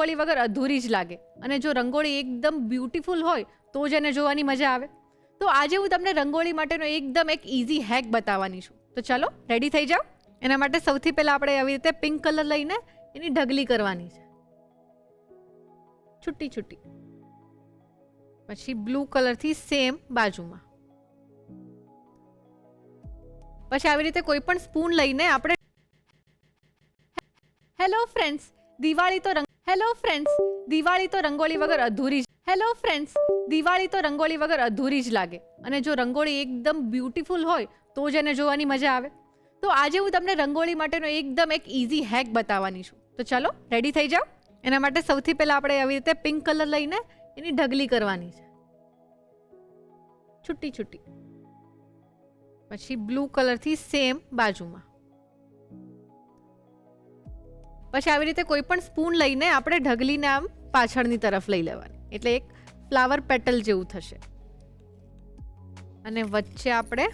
રંગોળી વગર અધૂરી જ લાગે અને જો રંગોળી એકદમ બ્યુટીફુલ હોય તો જ એને જોવાની મજા આવે. તો આજે હું તમને રંગોળી માટેનો એકદમ એક ઇઝી હેક બતાવવાની છું. તો ચાલો રેડી થઈ જાઓ. એના માટે સૌથી પહેલાં આપણે આવી રીતે પિંક કલર લઈને એની ઢગલી કરવાની છે, છુટ્ટી છુટ્ટી. પછી બ્લુ કલરથી સેમ બાજુમાં. પછી આવી રીતે કોઈ પણ સ્પૂન લઈને આપણે હેલો ફ્રેન્ડ્સ, દિવાળી તો રંગોળી વગર અધૂરી જ લાગે અને જો રંગોળી એકદમ બ્યુટીફુલ હોય તો જ એને જોવાની મજા આવે. તો આજે હું તમને રંગોળી માટેનો એકદમ એક ઇઝી હેક બતાવવાની છું. તો ચાલો રેડી થઈ જાઓ. એના માટે સૌથી પહેલાં આપણે આવી રીતે પિંક કલર લઈને એની ઢગલી કરવાની છે, છુટ્ટી છુટ્ટી. પછી બ્લુ કલરથી સેમ બાજુમાં. પછી આવી રીતે કોઈ પણ સ્પૂન લઈને આપણે ઢગલીને આમ પાછળની તરફ લઈ લેવાની, એટલે એક ફ્લાવર પેટલ જેવું થશે. અને વચ્ચે આપણે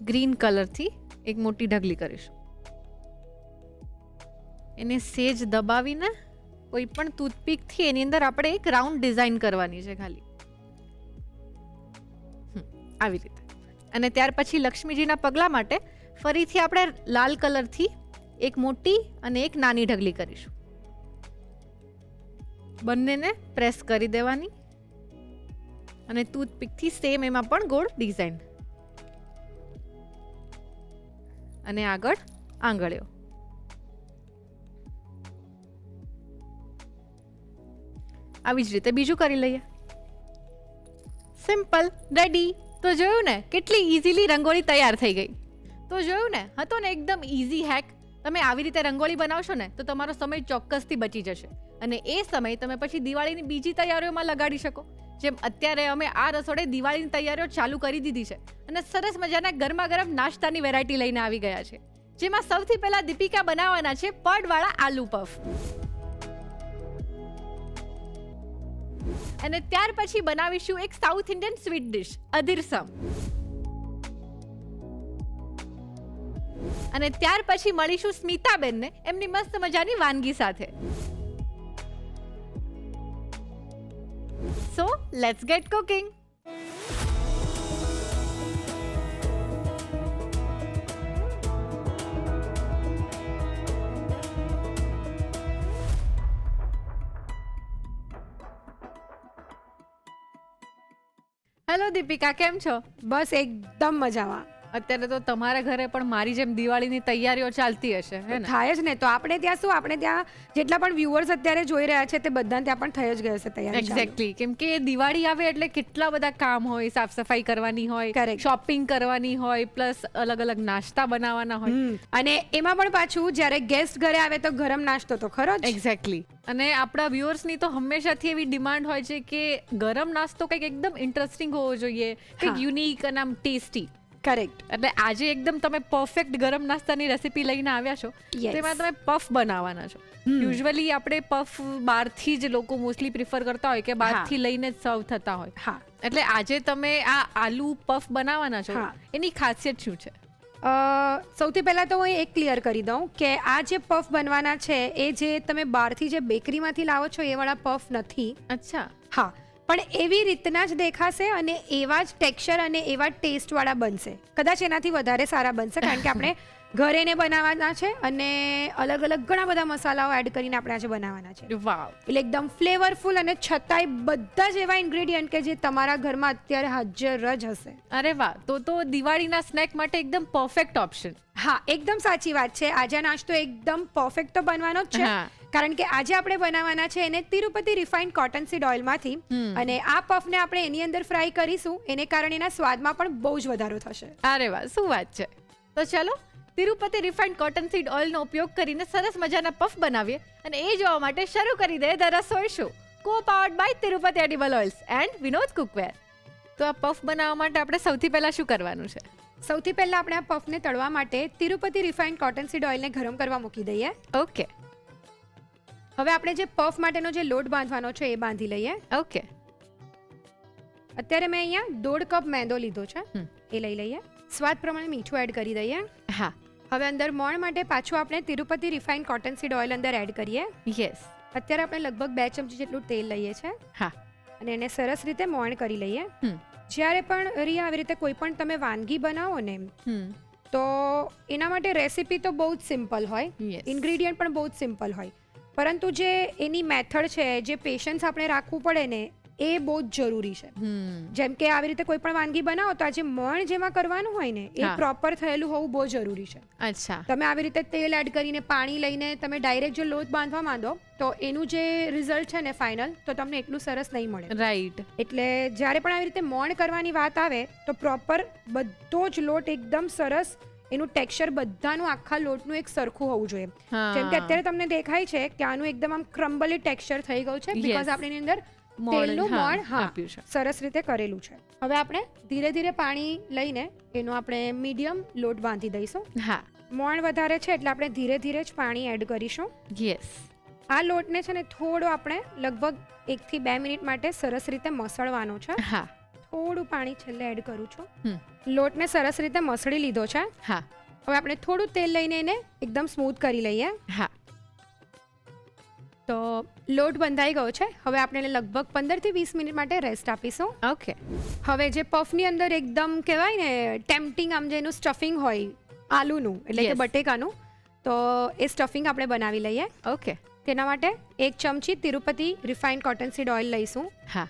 ગ્રીન કલરથી એક મોટી ઢગલી કરીશું. એને સેજ દબાવીને કોઈ પણ ટૂથપીકથી એની અંદર આપણે એક રાઉન્ડ ડિઝાઇન કરવાની છે ખાલી, આવી રીતે. અને ત્યાર પછી લક્ષ્મીજીના પગલા માટે ફરીથી આપણે લાલ કલરથી એક મોટી અને એક નાની ઢગલી કરીશું. બંનેને પ્રેસ કરી દેવાની અને ટૂથપીકથી સેમ એમાં પણ ગોળ ડિઝાઇન. અને આગળ આંગળીઓ. આવી જ રીતે બીજું કરી લઈએ. Simple, ready. તો જોયું ને કેટલી ઇઝીલી રંગોળી તૈયાર થઈ ગઈ. તો જોયું ને, હતો ને એકદમ ઇઝી હેક. તમે આવી રીતે રંગોળી બનાવશો ને તો તમારો સમય ચોક્કસથી બચી જશે અને એ સમય તમે પછી દિવાળીની બીજી તૈયારીઓમાં લગાડી શકો. જેમ અત્યારે અમે આ રસોડે દિવાળીની તૈયારીઓ ચાલુ કરી દીધી છે અને સરસ મજાના ગરમા ગરમ નાસ્તાની વેરાયટી લઈને આવી ગયા છે, જેમાં સૌથી પહેલા દીપિકા બનાવવાના છે પડવાળા આલુ પફ. અને ત્યાર પછી બનાવીશું એક સાઉથ ઇન્ડિયન સ્વીટ ડિશ અધીરસમ. અને ત્યાર પછી મળીશું સ્મિતાબેનને એમની મસ્ત મજાની વાનગી સાથે. So let's gate cooking. Hello Deepika, કેમ છો? બસ એકદમ મજામાં. અત્યારે તો તમારા ઘરે પણ મારી જેમ દિવાળીની તૈયારીઓ ચાલતી હશે, હે ને? થાય જ ને. તો આપણે ત્યાં શું, આપણે ત્યાં જેટલા પણ વ્યુઅર્સ અત્યારે જોઈ રહ્યા છે તે બધા ત્યાં પણ થઈ જ ગયો છે તૈયારી. એક્ઝેક્ટલી. કેમ કે દિવાળી આવે એટલે કેટલા બધા કામ હોય, સાફ સફાઈ કરવાની હોય, શોપિંગ કરવાની હોય, પ્લસ અલગ અલગ નાસ્તા બનાવવાના હોય. અને એમાં પણ પાછું જ્યારે ગેસ્ટ ઘરે આવે તો ગરમ નાસ્તો તો ખરો જ. એક્ઝેક્ટલી. અને આપણા વ્યુઅર્સની તો હંમેશાથી એવી ડિમાન્ડ હોય છે કે ગરમ નાસ્તો કંઈક એકદમ ઇન્ટરેસ્ટિંગ હોવો જોઈએ, કંઈક યુનિક અને આમ ટેસ્ટી. કરેક્ટ. એટલે આજે એકદમ તમે પરફેક્ટ ગરમ નાસ્તાની રેસીપી લઈને આવ્યા છો. તેમાં તમે પફ બનાવવાના છો. યુઝ્યુઅલી આપણે પફ બહારથી જ લોકો મોસ્ટલી પ્રિફર કરતા હોય કે બહારથી લઈને જ સર્વ થતા હોય. હા. એટલે આજે તમે આ આલુ પફ બનાવવાના છો, એની ખાસિયત શું છે? સૌથી પહેલાં તો હું એક ક્લિયર કરી દઉં કે આ જે પફ બનવાના છે એ જે તમે બહારથી જે બેકરીમાંથી લાવો છો એ વાળા પફ નથી. અચ્છા. હા, પણ એવી રીતના જ દેખાશે અને એવા જ ટેક્સચર અને એવા ટેસ્ટવાળા બનશે. કદાચ એનાથી વધારે સારા બનશે કારણ કે આપણે ઘરે ને બનાવવાના છે અને અલગ અલગ ઘણા બધા મસાલાઓ એડ કરીને આપણે આજે બનાવવાના છે. વાવ. એટલે એકદમ ફ્લેવરફુલ અને છતાંય બધા જ એવા ઇન્ગ્રેડિયન્ટ કે જે તમારા ઘરમાં અત્યારે હાજર જ હશે. અરે વાહ. તો દિવાળીના સ્નેક માટે એકદમ પરફેક્ટ ઓપ્શન. હા, એકદમ સાચી વાત છે. આજે નાસ્તો એકદમ પરફેક્ટ તો બનવાનો જ છે કારણ કે આજે આપણે બનાવવાના છે એને તિરુપતિ રિફાઇન્ડ કોટન સીડ ઓઇલમાંથી. અને આ પફને આપણે એની અંદર ફ્રાય કરીશું, એને કારણે એના સ્વાદમાં પણ બહુ જ વધારો થશે. અરે વાહ, શું વાત છે. તો ચાલો તિરુપતિ રિફાઇન્ડ કોટન સીડ ઓઇલનો ઉપયોગ કરીને સરસ મજાના પફ બનાવીએ અને એ જોવા માટે શરૂ કરી દે the Rasoi show, co-powered by Tirupati edible oils and Vinod cookware. તો આ પફ બનાવવા માટે આપણે સૌથી પહેલા શું કરવાનું છે? સૌથી પહેલા આપણે આ પફને તળવા માટે તિરુપતિ રિફાઇન્ડ કોટન સીડ ઓઇલને ગરમ કરવા મૂકી દઈએ. ઓકે. હવે આપણે જે પફ માટેનો જે લોટ બાંધવાનો છે એ બાંધી લઈએ. ઓકે. અત્યારે મેં અહીંયા 1.5 કપ મેંદો લીધો છે, એ લઈ લઈએ. સ્વાદ પ્રમાણે મીઠું એડ કરી દઈએ. હા. હવે અંદર મોણ માટે પાછું આપણે Tirupati refined cotton seed oil અંદર એડ કરીએ. યસ. અત્યારે આપણે લગભગ 2 ચમચી જેટલું તેલ લઈએ છીએ હા અને એને સરસ રીતે મોણ કરી લઈએ. હમ જ્યારે પણ રિયા આવી રીતે કોઈ પણ તમે વાનગી બનાવો ને તો એના માટે રેસીપી તો બહુ જ સિમ્પલ હોય, Yes. ઇન્ગ્રેડિયન્ટ પણ બહુ જ સિમ્પલ હોય, પરંતુ જે એની મેથડ છે, જે પેશન્સ આપણે રાખવું પડે ને એ બહુ જ જરૂરી છે. જેમ કે આવી રીતે કોઈ પણ વાનગી બનાવો તો આજે મણ જેમાં કરવાનું હોય ને એ હા. પ્રોપર થયેલું હોવું બહુ જરૂરી છે. અચ્છા તમે આવી રીતે તેલ એડ કરીને પાણી લઈને તમે ડાયરેક્ટ જો લોટ બાંધવા માંડો તો એનું જે રિઝલ્ટ છે ને ફાઇનલ તો તમને એટલું સરસ નહીં મળે. રાઈટ એટલે જ્યારે પણ આવી રીતે મોણ કરવાની વાત આવે તો પ્રોપર બધો જ લોટ એકદમ સરસ એનું ટેક્સચર બધાનું આખા લોટનું એક સરખું હોવું જોઈએ. જેમ કે અત્યારે તમને દેખાય છે કે આનું એકદમ આમ ક્રમ્બલી ટેક્સચર થઈ ગયું છે Yes. બીકોઝ આપણે એની અંદર તેલનું મોણ આપ્યું છે. સરસ રીતે કરેલું છે. હવે આપણે ધીરે ધીરે પાણી લઈને એનો આપણે મીડિયમ લોટ બાંધી દઈશું. હા મોણ વધારે છે એટલે આપણે ધીરે ધીરે જ પાણી એડ કરીશું. યસ આ લોટને છે ને થોડો આપણે લગભગ 1 થી 2 મિનિટ માટે સરસ રીતે મસળવાનો છે. હા થોડું પાણી છેલ્લે એડ કરું છું. હમ. લોટને સરસ રીતે મસળી લીધો છે. હા હવે આપણે થોડું તેલ લઈને એને એકદમ સ્મૂથ કરી લઈએ. હા તો લોટ બંધાઈ ગયો છે. હવે આપણે એને લગભગ 15 થી 20 મિનિટ માટે રેસ્ટ આપીશું. ઓકે હવે જે પફની અંદર એકદમ કહેવાય ને ટેમ્પટિંગ આમ જેનું સ્ટફિંગ હોય આલુનું એટલે કે Yes. બટેકાનું, તો એ સ્ટફિંગ આપણે બનાવી લઈએ. ઓકે તેના માટે 1 ચમચી તિરુપતિ રિફાઇન્ડ કોટનસીડ ઓઇલ લઈશું. હા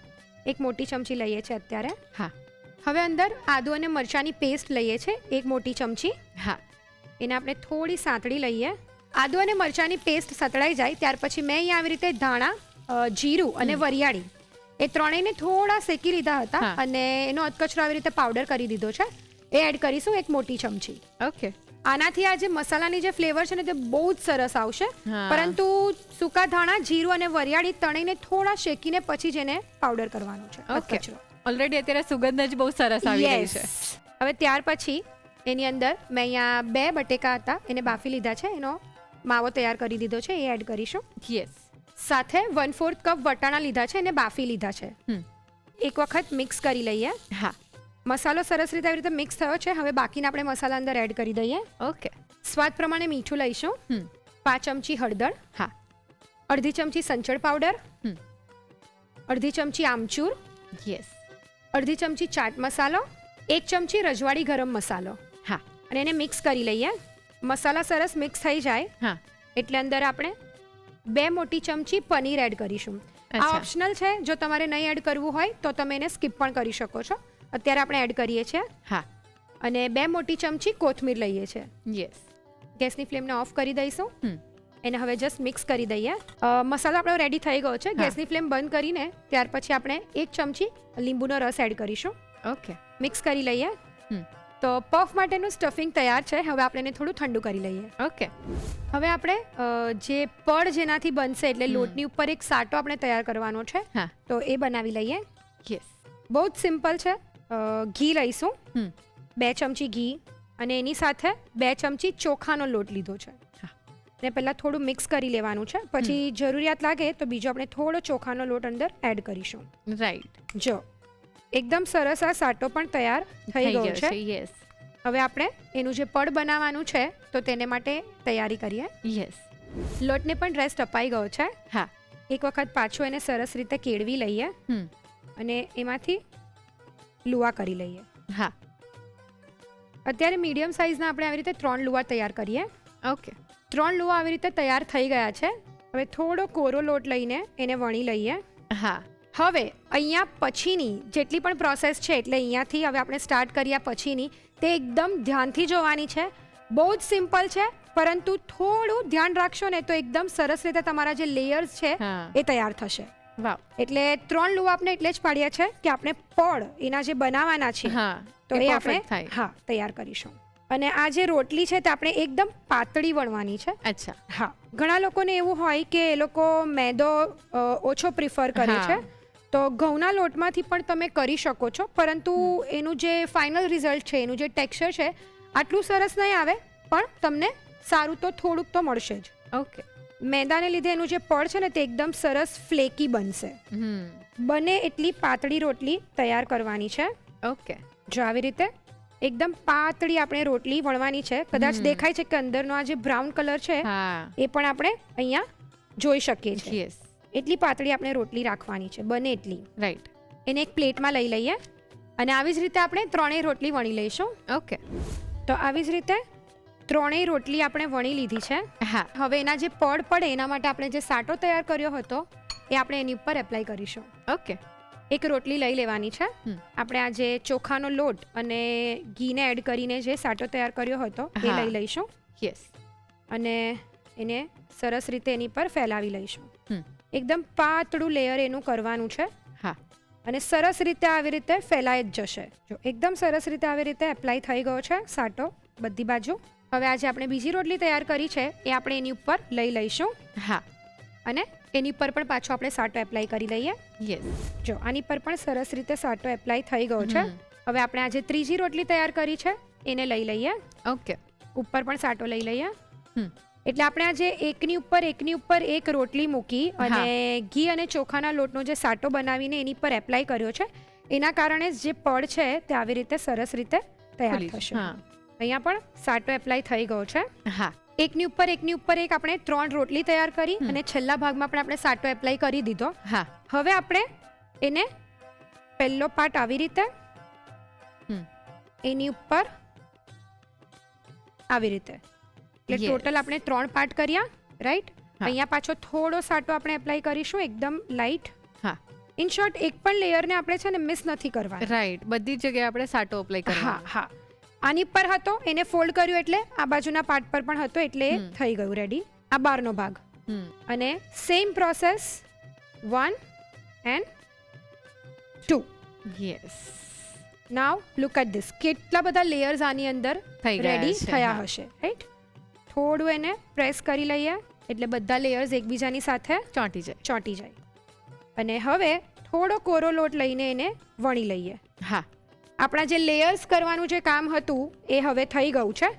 1 મોટી ચમચી લઈએ છીએ અત્યારે. હા હવે અંદર આદુ અને મરચાંની પેસ્ટ લઈએ છીએ 1 મોટી ચમચી. હા એને આપણે થોડી સાંતળી લઈએ. આદુ અને મરચાંની પેસ્ટ સતળાઈ જાય ત્યાર પછી મેં અહીંયા આવી રીતે ધાણા, જીરું અને વરિયાળી એ ત્રણેયને થોડા શેકી લીધા હતા હા. અને એનો અધકચરો આવી રીતે પાવડર કરી દીધો છે. એ એડ કરીશું 1 મોટી ચમચી. ઓકે આનાથી આ જે મસાલાની જે ફ્લેવર છે ને તે બહુ જ સરસ આવશે. હા. પરંતુ સૂકા ધાણા, જીરું અને વરિયાળી ત્રણેયને થોડા શેકીને પછી જ એને પાવડર કરવાનો છે, ઓકે અધકચરો. ઓલરેડી અત્યારે સુગંધ જ બહુ સરસ આવી રહી છે. Yes. હવે ત્યાર પછી એની અંદર મેં અહીંયા 2 બટેકા હતા એને બાફી લીધા છે, એનો માવો તૈયાર કરી દીધો છે, એ એડ કરીશું. યસ સાથે 1/4 કપ વટાણા લીધા છે એને બાફી લીધા છે. હમ. એક વખત મિક્સ કરી લઈએ. હા મસાલો સરસ રીતે આવી રીતે મિક્સ થયો છે. હવે બાકીના આપણે મસાલા અંદર એડ કરી દઈએ. ઓકે સ્વાદ પ્રમાણે મીઠું લઈશું. હમ 5 ચમચી હળદર, હા અડધી ચમચી સંચળ પાવડર, હમ અડધી ચમચી આમચૂર, યસ અડધી ચમચી ચાટ મસાલો, 1 ચમચી રજવાડી ગરમ મસાલો હા અને એને મિક્સ કરી લઈએ. મસાલા સરસ મિક્સ થઈ જાય હા એટલે અંદર આપણે 2 મોટી ચમચી પનીર એડ કરીશું. આ અચ્છા. ઓપ્શનલ છે, જો તમારે નહીં એડ કરવું હોય તો તમે એને સ્કીપ પણ કરી શકો છો. અત્યારે આપણે એડ કરીએ છીએ. હા અને 2 મોટી ચમચી કોથમીર લઈએ છીએ. યસ ગેસની ફ્લેમને ઓફ કરી દઈશું. હમ એને હવે જસ્ટ મિક્સ કરી દઈએ. મસાલો આપણો રેડી થઈ ગયો છે. હા. ગેસની ફ્લેમ બંધ કરીને ત્યાર પછી આપણે 1 ચમચી લીંબુનો રસ એડ કરીશું. ઓકે મિક્સ કરી લઈએ. હમ તો પફ માટેનું સ્ટફિંગ તૈયાર છે. હવે આપણે એને થોડું ઠંડુ કરી લઈએ. ઓકે હવે આપણે જે પડ જેનાથી બનશે એટલે લોટની ઉપર એક સાટો આપણે તૈયાર કરવાનો છે, હા તો એ બનાવી લઈએ. યસ બહુ જ સિમ્પલ છે. ઘી લઈશું, હમ 2 ચમચી ઘી અને એની સાથે 2 ચમચી ચોખાનો લોટ લીધો છે. હા. અને પહેલાં થોડું મિક્સ કરી લેવાનું છે. પછી જરૂરિયાત લાગે તો બીજો આપણે થોડો ચોખાનો લોટ અંદર એડ કરીશું. રાઈટ જો એકદમ સરસ આ સાટો પણ તૈયાર થઈ ગયો છે. યસ હવે આપણે એનું જે પડ બનાવવાનું છે તો તેને માટે તૈયારી કરીએ. યસ લોટને પણ રેસ્ટ અપાઈ ગયો છે. હા એક વખત પાછો એને સરસ રીતે કેળવી લઈએ હમ અને એમાંથી લુવા કરી લઈએ. હા અત્યારે મીડિયમ સાઇઝના આપણે આવી રીતે 3 લુવા તૈયાર કરીએ. ઓકે 3 લુવા આવી રીતે તૈયાર થઈ ગયા છે. હવે થોડો કોરો લોટ લઈને એને વણી લઈએ. હા હવે અહીંયા પછીની જેટલી પણ પ્રોસેસ છે એટલે અહીંયાથી હવે આપણે સ્ટાર્ટ કર્યા પછીની તે એકદમ ધ્યાનથી જોવાની છે. બહુ જ સિમ્પલ છે, પરંતુ થોડું ધ્યાન રાખશો ને તો એકદમ સરસ રીતે તમારા જે લેયર્સ છે હા એ તૈયાર થશે. વાવ એટલે 3 લુવા આપણે એટલે જ પાડ્યા છે કે આપણે પડ એના જે બનાવવાના છે હા તો એ આપણે perfect થાય. હા તૈયાર કરીશું. અને આ જે રોટલી છે તે આપણે એકદમ પાતળી વણવાની છે. અચ્છા હા, ઘણા લોકોને એવું હોય કે એ લોકો મેદો ઓછો પ્રિફર કરે હા. છે, તો ઘઉંના લોટમાંથી પણ તમે કરી શકો છો, પરંતુ એનું જે ફાઇનલ રિઝલ્ટ છે, એનું જે ટેક્સચર છે આટલું સરસ નહીં આવે, પણ તમને સારું તો થોડુંક તો મળશે જ. ઓકે મેદાને લીધે એનું જે પડ છે ને તે એકદમ સરસ ફ્લેકી બનશે. બને એટલી પાતળી રોટલી તૈયાર કરવાની છે. ઓકે જો આવી રીતે એકદમ પાતળી આપણે રોટલી વણવાની છે. કદાચ દેખાય છે કે અંદરનો આ જે બ્રાઉન કલર છે હા એ પણ આપણે અહીંયા જોઈ શકીએ છીએ. યસ, એટલી પાતળી આપણે રોટલી રાખવાની છે, બને એટલી. રાઈટ. એને એક પ્લેટમાં લઈ લઈએ અને આવી જ રીતે આપણે ત્રણેય રોટલી વણી લઈશું. ઓકે. તો આવી જ રીતે ત્રણેય રોટલી આપણે વણી લીધી છે. હા. હવે એના જે પડ પડે એના માટે આપણે જે સાટો તૈયાર કર્યો હતો એ આપણે એની ઉપર એપ્લાય કરીશું. ઓકે. એક રોટલી લઈ લેવાની છે. આપણે આ જે ચોખાનો લોટ અને ઘીને એડ કરીને જે સાટો તૈયાર કર્યો હતો એ લઈ લઈશું. યસ. અને એને સરસ રીતે એની પર ફેલાવી લઈશું. એકદમ પાતળું લેયર એનું કરવાનું છે. હા. અને સરસ રીતે આવી રીતે ફેલાઈ જ જશે. જો એકદમ સરસ રીતે આવી રીતે એપ્લાય થઈ ગયો છે સાટો બધી બાજુ. હવે આજે આપણે બીજી રોટલી તૈયાર કરી છે એ આપણે એની ઉપર લઈ લઈશું. હા. અને એની પર પણ પાછો આપણે સાટો એપ્લાય કરી લઈએ. યસ. જો આની પર પણ સરસ રીતે સાટો એપ્લાય થઈ ગયો છે. હવે આપણે આજે ત્રીજી રોટલી તૈયાર કરી છે એને લઈ લઈએ. ઓકે. ઉપર પણ સાટો લઈ લઈએ. એટલે આપણે આજે એકની ઉપર એક રોટલી મૂકી અને ઘી અને ચોખાના લોટનો જે સાટો બનાવીને એની પર એપ્લાય કર્યો છે એના કારણે જે પડ છે તે આવી રીતે સરસ રીતે તૈયાર થશે. અહીંયા પણ સાટો એપ્લાય થઈ ગયો છે. હા. એકની ઉપર એક આપણે 3 રોટલી તૈયાર કરી અને છેલ્લા ભાગમાં પણ આપણે સાટો એપ્લાય કરી દીધો. હા. હવે આપણે એને પહેલો પાર્ટ આવી રીતે એની ઉપર આવી રીતે એટલે ટોટલ આપણે 3 પાર્ટ કર્યા. રાઈટ. અહીંયા પાછો થોડો સાટો આપણે એપ્લાય કરીશું એકદમ લાઇટ. હા. ઇન શોર્ટ એક પણ લેયરને આપણે છે ને મિસ નથી કરવા. રાઈટ. બધી જગ્યાએ આપણે સાટો એપ્લાય કરવાનો. હા હા. આની પર હતો એને ફોલ્ડ કર્યું એટલે આ બાજુના પાર્ટ પર પણ હતો એટલે થઈ ગયું રેડી. આ બહારનો ભાગ. અને same process 1 and 2. Yes. Now look at this. કેટલા બધા લેયર્સ આની અંદર રેડી થયા હશે. રાઈટ. થોડું એને પ્રેસ કરી લઈએ એટલે બધા લેયર્સ એકબીજાની સાથે ચોંટી જાય. અને હવે થોડો કોરો લોટ લઈને એને વણી લઈએ. હા. આપણા જે લેયર્સ કરવાનું જે કામ હતું એ હવે થઈ ગયું છે.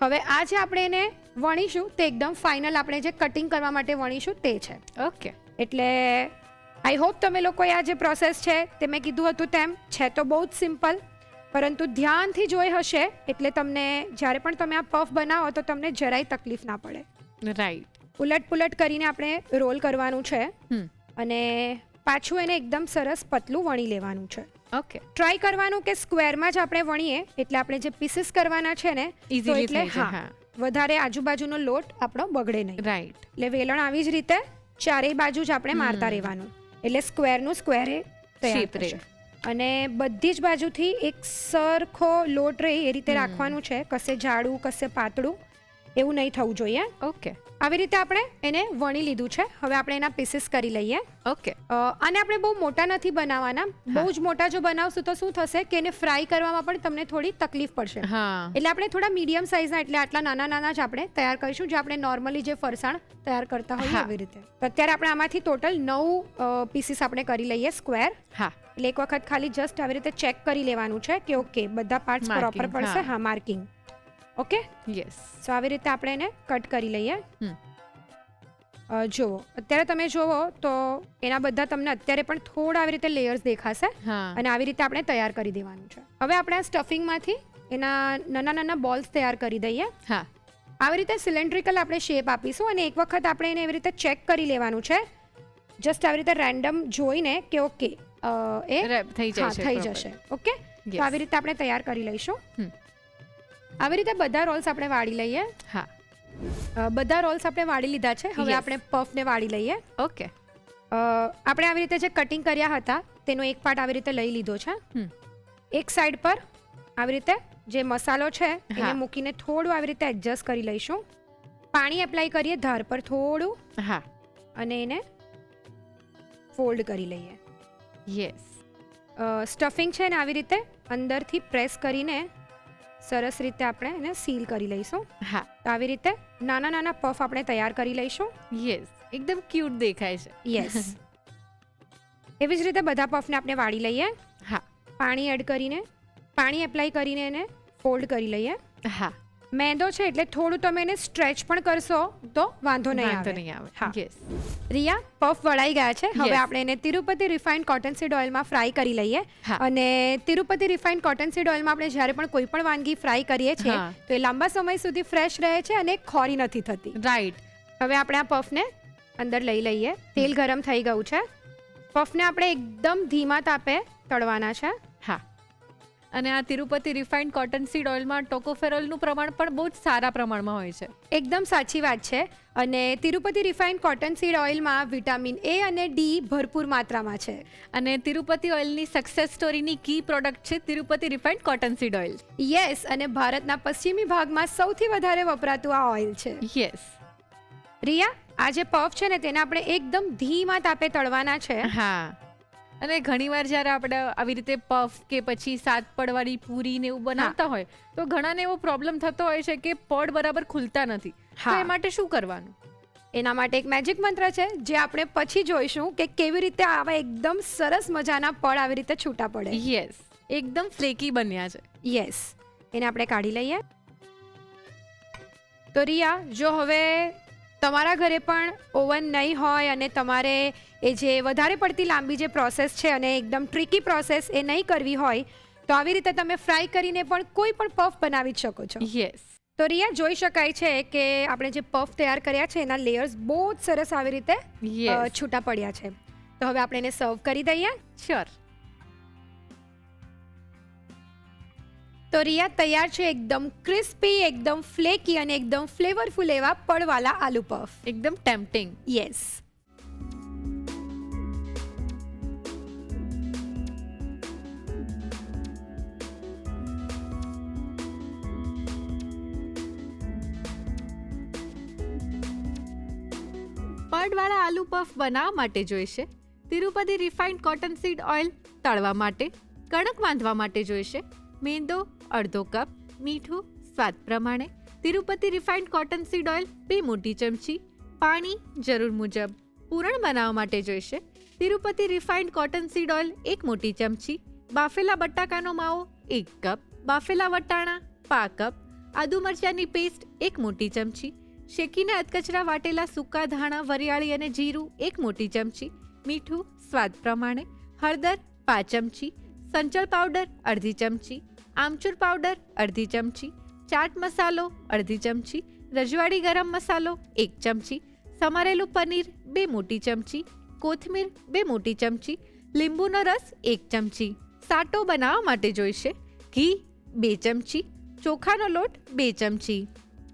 હવે આ જે આપણે એને વણીશું તે એકદમ ફાઇનલ આપણે જે કટિંગ કરવા માટે વણીશું તે છે. ઓકે. એટલે આઈ હોપ તમે લોકોએ આ જે પ્રોસેસ છે તે મેં કીધું હતું તેમ છે તો બહુ જ સિમ્પલ, પરંતુ ધ્યાનથી જોઈ હશે એટલે તમને જ્યારે પણ તમે આ પફ બનાવો તો તમને જરાય તકલીફ ના પડે. રાઈટ. ઉલટ પુલટ કરીને આપણે રોલ કરવાનું છે અને પાછું એને એકદમ સરસ પતલું વણી લેવાનું છે. ઓકે. ટ્રાય કરવાનું કે સ્ક્વેરમાં જ આપણે વણીએ એટલે આપણે જે પીસીસ કરવાના છે ને ઈઝીલી એટલે થઈ જાય. વધારે આજુબાજુનો લોટ આપણો બગડે નહીં. રાઈટ. એટલે વેલણ આવી જ રીતે ચારેય બાજુ જ આપણે મારતા રહેવાનું એટલે સ્ક્વેરનું સ્ક્વેરે તૈયાર થશે. અને બધી જ બાજુથી એક સરખો લોટ રહે એ રીતે રાખવાનું છે. કશે જાડું કશે પાતળું એવું નહીં થવું જોઈએ. ઓકે. આવી રીતે આપણે એને વણી લીધું છે. હવે આપણે એના પીસીસ કરી લઈએ. ઓકે. અને આપણે બહુ મોટા નથી બનાવવાના. બહુ જ મોટા જો બનાવશું તો શું થશે કે એને ફ્રાય કરવામાં પણ તમને થોડી તકલીફ પડશે. એટલે આપણે થોડા મીડિયમ સાઇઝના એટલે આટલા નાના જ આપણે તૈયાર કરીશું જે આપણે નોર્મલી જે ફરસાણ તૈયાર કરતા હોઈએ એવી રીતે. તો અત્યારે આપણે આમાંથી ટોટલ 9 પીસીસ આપણે કરી લઈએ સ્ક્વેર. હા. એટલે એક વખત ખાલી જસ્ટ આવી રીતે ચેક કરી લેવાનું છે કે ઓકે બધા પાર્ટ્સ પ્રોપર પડશે. હા, માર્કિંગ. ઓકે. યસ. સો આવી રીતે આપણે એને કટ કરી લઈએ. જુઓ અત્યારે તમે જુઓ તો એના બધા તમને અત્યારે પણ થોડા આવી રીતે લેયર્સ દેખાશે અને આવી રીતે આપણે તૈયાર કરી દેવાનું છે. હવે આપણે આ સ્ટફિંગમાંથી એના નાના બોલ્સ તૈયાર કરી દઈએ. હા. આવી રીતે સિલિન્ડ્રિકલ આપણે શેપ આપીશું અને એક વખત આપણે એને એવી રીતે ચેક કરી લેવાનું છે. જસ્ટ આવી રીતે રેન્ડમ જોઈને કે ઓકે એ થઈ જશે. ઓકે. તો આવી રીતે આપણે તૈયાર કરી લઈશું. આવી રીતે બધા રોલ્સ આપણે વાળી લઈએ. હા. બધા રોલ્સ આપણે વાળી લીધા છે. હવે આપણે પફને વાળી લઈએ. ઓકે. આપણે આવી રીતે જે કટિંગ કર્યા હતા તેનો એક પાર્ટ આવી રીતે લઈ લીધો છે. એક સાઈડ પર આવી રીતે જે મસાલો છે એને મૂકીને થોડું આવી રીતે એડજસ્ટ કરી લઈશું. પાણી એપ્લાય કરીએ ધાર પર થોડું. હા. અને એને ફોલ્ડ કરી લઈએ. યસ. સ્ટફિંગ છે ને આવી રીતે અંદરથી પ્રેસ કરીને સરસ રીતે આપણે એને સીલ કરી લઈશું. હા. તો આવી રીતે નાના પફ આપણે તૈયાર કરી લઈશું. યસ. એકદમ ક્યુટ દેખાય છે. યસ. એવી જ રીતે બધા પફને આપણે વાળી લઈએ. હા. પાણી એડ કરીને પાણી એપ્લાય કરીને એને ફોલ્ડ કરી લઈએ. હા. મેંદો છે એટલે થોડું તમે એને સ્ટ્રેચ પણ કરશો તો વાંધો નહીં આવે. હા. યસ. રિયા, પફ વળાઈ ગયા છે. હવે આપણે એને તિરુપતિ રિફાઇન્ડ કોટનસીડ ઓઇલમાં ફ્રાય કરી લઈએ. અને તિરુપતિ રિફાઇન્ડ કોટનસીડ ઓઇલમાં આપણે જ્યારે પણ કોઈ પણ વાનગી ફ્રાય કરીએ છીએ તો એ લાંબા સમય સુધી ફ્રેશ રહે છે અને ખોરી નથી થતી. રાઈટ. હવે આપણે આ પફને અંદર લઈ લઈએ. તેલ ગરમ થઈ ગયું છે. પફને આપણે એકદમ ધીમા તાપે તળવાના છે. હા, અને આ તિરુપતિ રિફાઇન્ડ કોટનસીડ ઓઇલમાં ટોકોફેરોલનું પ્રમાણ પણ બહુ જ સારા પ્રમાણમાં હોય છે. એકદમ સાચી વાત છે. અને તિરુપતિ રિફાઇન્ડ કોટનસીડ ઓઇલમાં વિટામિન એ અને ડી ભરપૂર માત્રામાં છે. અને તિરુપતિ ઓઇલની સક્સેસ સ્ટોરીની કી પ્રોડક્ટ છે તિરુપતિ રિફાઇન્ડ કોટનસીડ ઓઇલ. યસ, અને ભારતના પશ્ચિમી ભાગમાં સૌથી વધારે વપરાતું આ ઓઇલ છે. યસ. રિયા, આ જે પફ છે ને તેને આપણે એકદમ ધીમા તાપે તળવાના છે. હા, અને ઘણીવાર જ્યારે આપણે આવી રીતે પફ કે પછી સાત પડવાળી પૂરી ને એવું બનાવતા હોય તો ઘણાને એવો પ્રોબ્લેમ થતો હોય છે કે પડ બરાબર ખુલતા નથી. તો એ માટે શું કરવાનું? એના માટે એક મેજિક મંત્ર છે જે આપણે પછી જોઈશું કે કેવી રીતે આવા એકદમ સરસ મજાના પડ આવી રીતે છૂટા પડે. યસ, એકદમ ફ્લેકી બન્યા છે. યસ, એને આપણે કાઢી લઈએ. તો રિયા, જો હવે તમારા ઘરે પણ ઓવન નહીં હોય અને તમારે એ જે વધારે પડતી લાંબી જે પ્રોસેસ છે અને એકદમ ટ્રિકી પ્રોસેસ એ નહીં કરવી હોય તો આવી રીતે તમે ફ્રાય કરીને પણ કોઈ પણ પફ બનાવી જ શકો છો. યસ. તો રિયા, જોઈ શકાય છે કે આપણે જે પફ તૈયાર કર્યા છે એના લેયર્સ બહુ જ સરસ આવી રીતે છૂટા પડ્યા છે. તો હવે આપણે એને સર્વ કરી દઈએ. શ્યોર. તો રિયા, તૈયાર છે એકદમ ક્રિસ્પી, એકદમ ફ્લેકી અને એકદમ ફ્લેવરફુલ એવા પડવાલા આલુ પફ. એકદમ ટેમ્પટિંગ. યસ. પડવાળા આલુ પફ બનાવવા માટે જોઈશે તિરુપતિ રિફાઇન્ડ કોટનસીડ ઓઇલ, તળવા માટે કણક બાંધવા માટે જોઈશે મેંદો અડધો કપ, મીઠું સ્વાદ પ્રમાણે, તિરુપતિ રિફાઇન્ડ કોટનસીડ ઓઇલ 2 મોટી ચમચી, પાણી જરૂર મુજબ. પૂરણ બનાવવા માટે જોઈશે તિરુપતિ રિફાઇન્ડ કોટનસીડ ઓઇલ 1 મોટી ચમચી, બાફેલા બટાકાનો માવો 1 કપ, બાફેલા વટાણા પા કપ, આદુ મરચાંની પેસ્ટ 1 મોટી ચમચી, શેકીને અધકચરા વાટેલા સૂકા ધાણા, વરિયાળી અને જીરું 1 મોટી ચમચી, મીઠું સ્વાદ પ્રમાણે, હળદર 5 ચમચી, સંચળ પાવડર અડધી ચમચી, આમચૂર પાવડર અડધી ચમચી, ચાટ મસાલો અડધી ચમચી, રજવાડી ગરમ મસાલો 1 ચમચી, સમારેલું પનીર 2 મોટી ચમચી, કોથમીર 2 મોટી ચમચી, લીંબુનો રસ 1 ચમચી. સાટો બનાવવા માટે જોઈશે ઘી 2 ચમચી, ચોખાનો લોટ 2 ચમચી.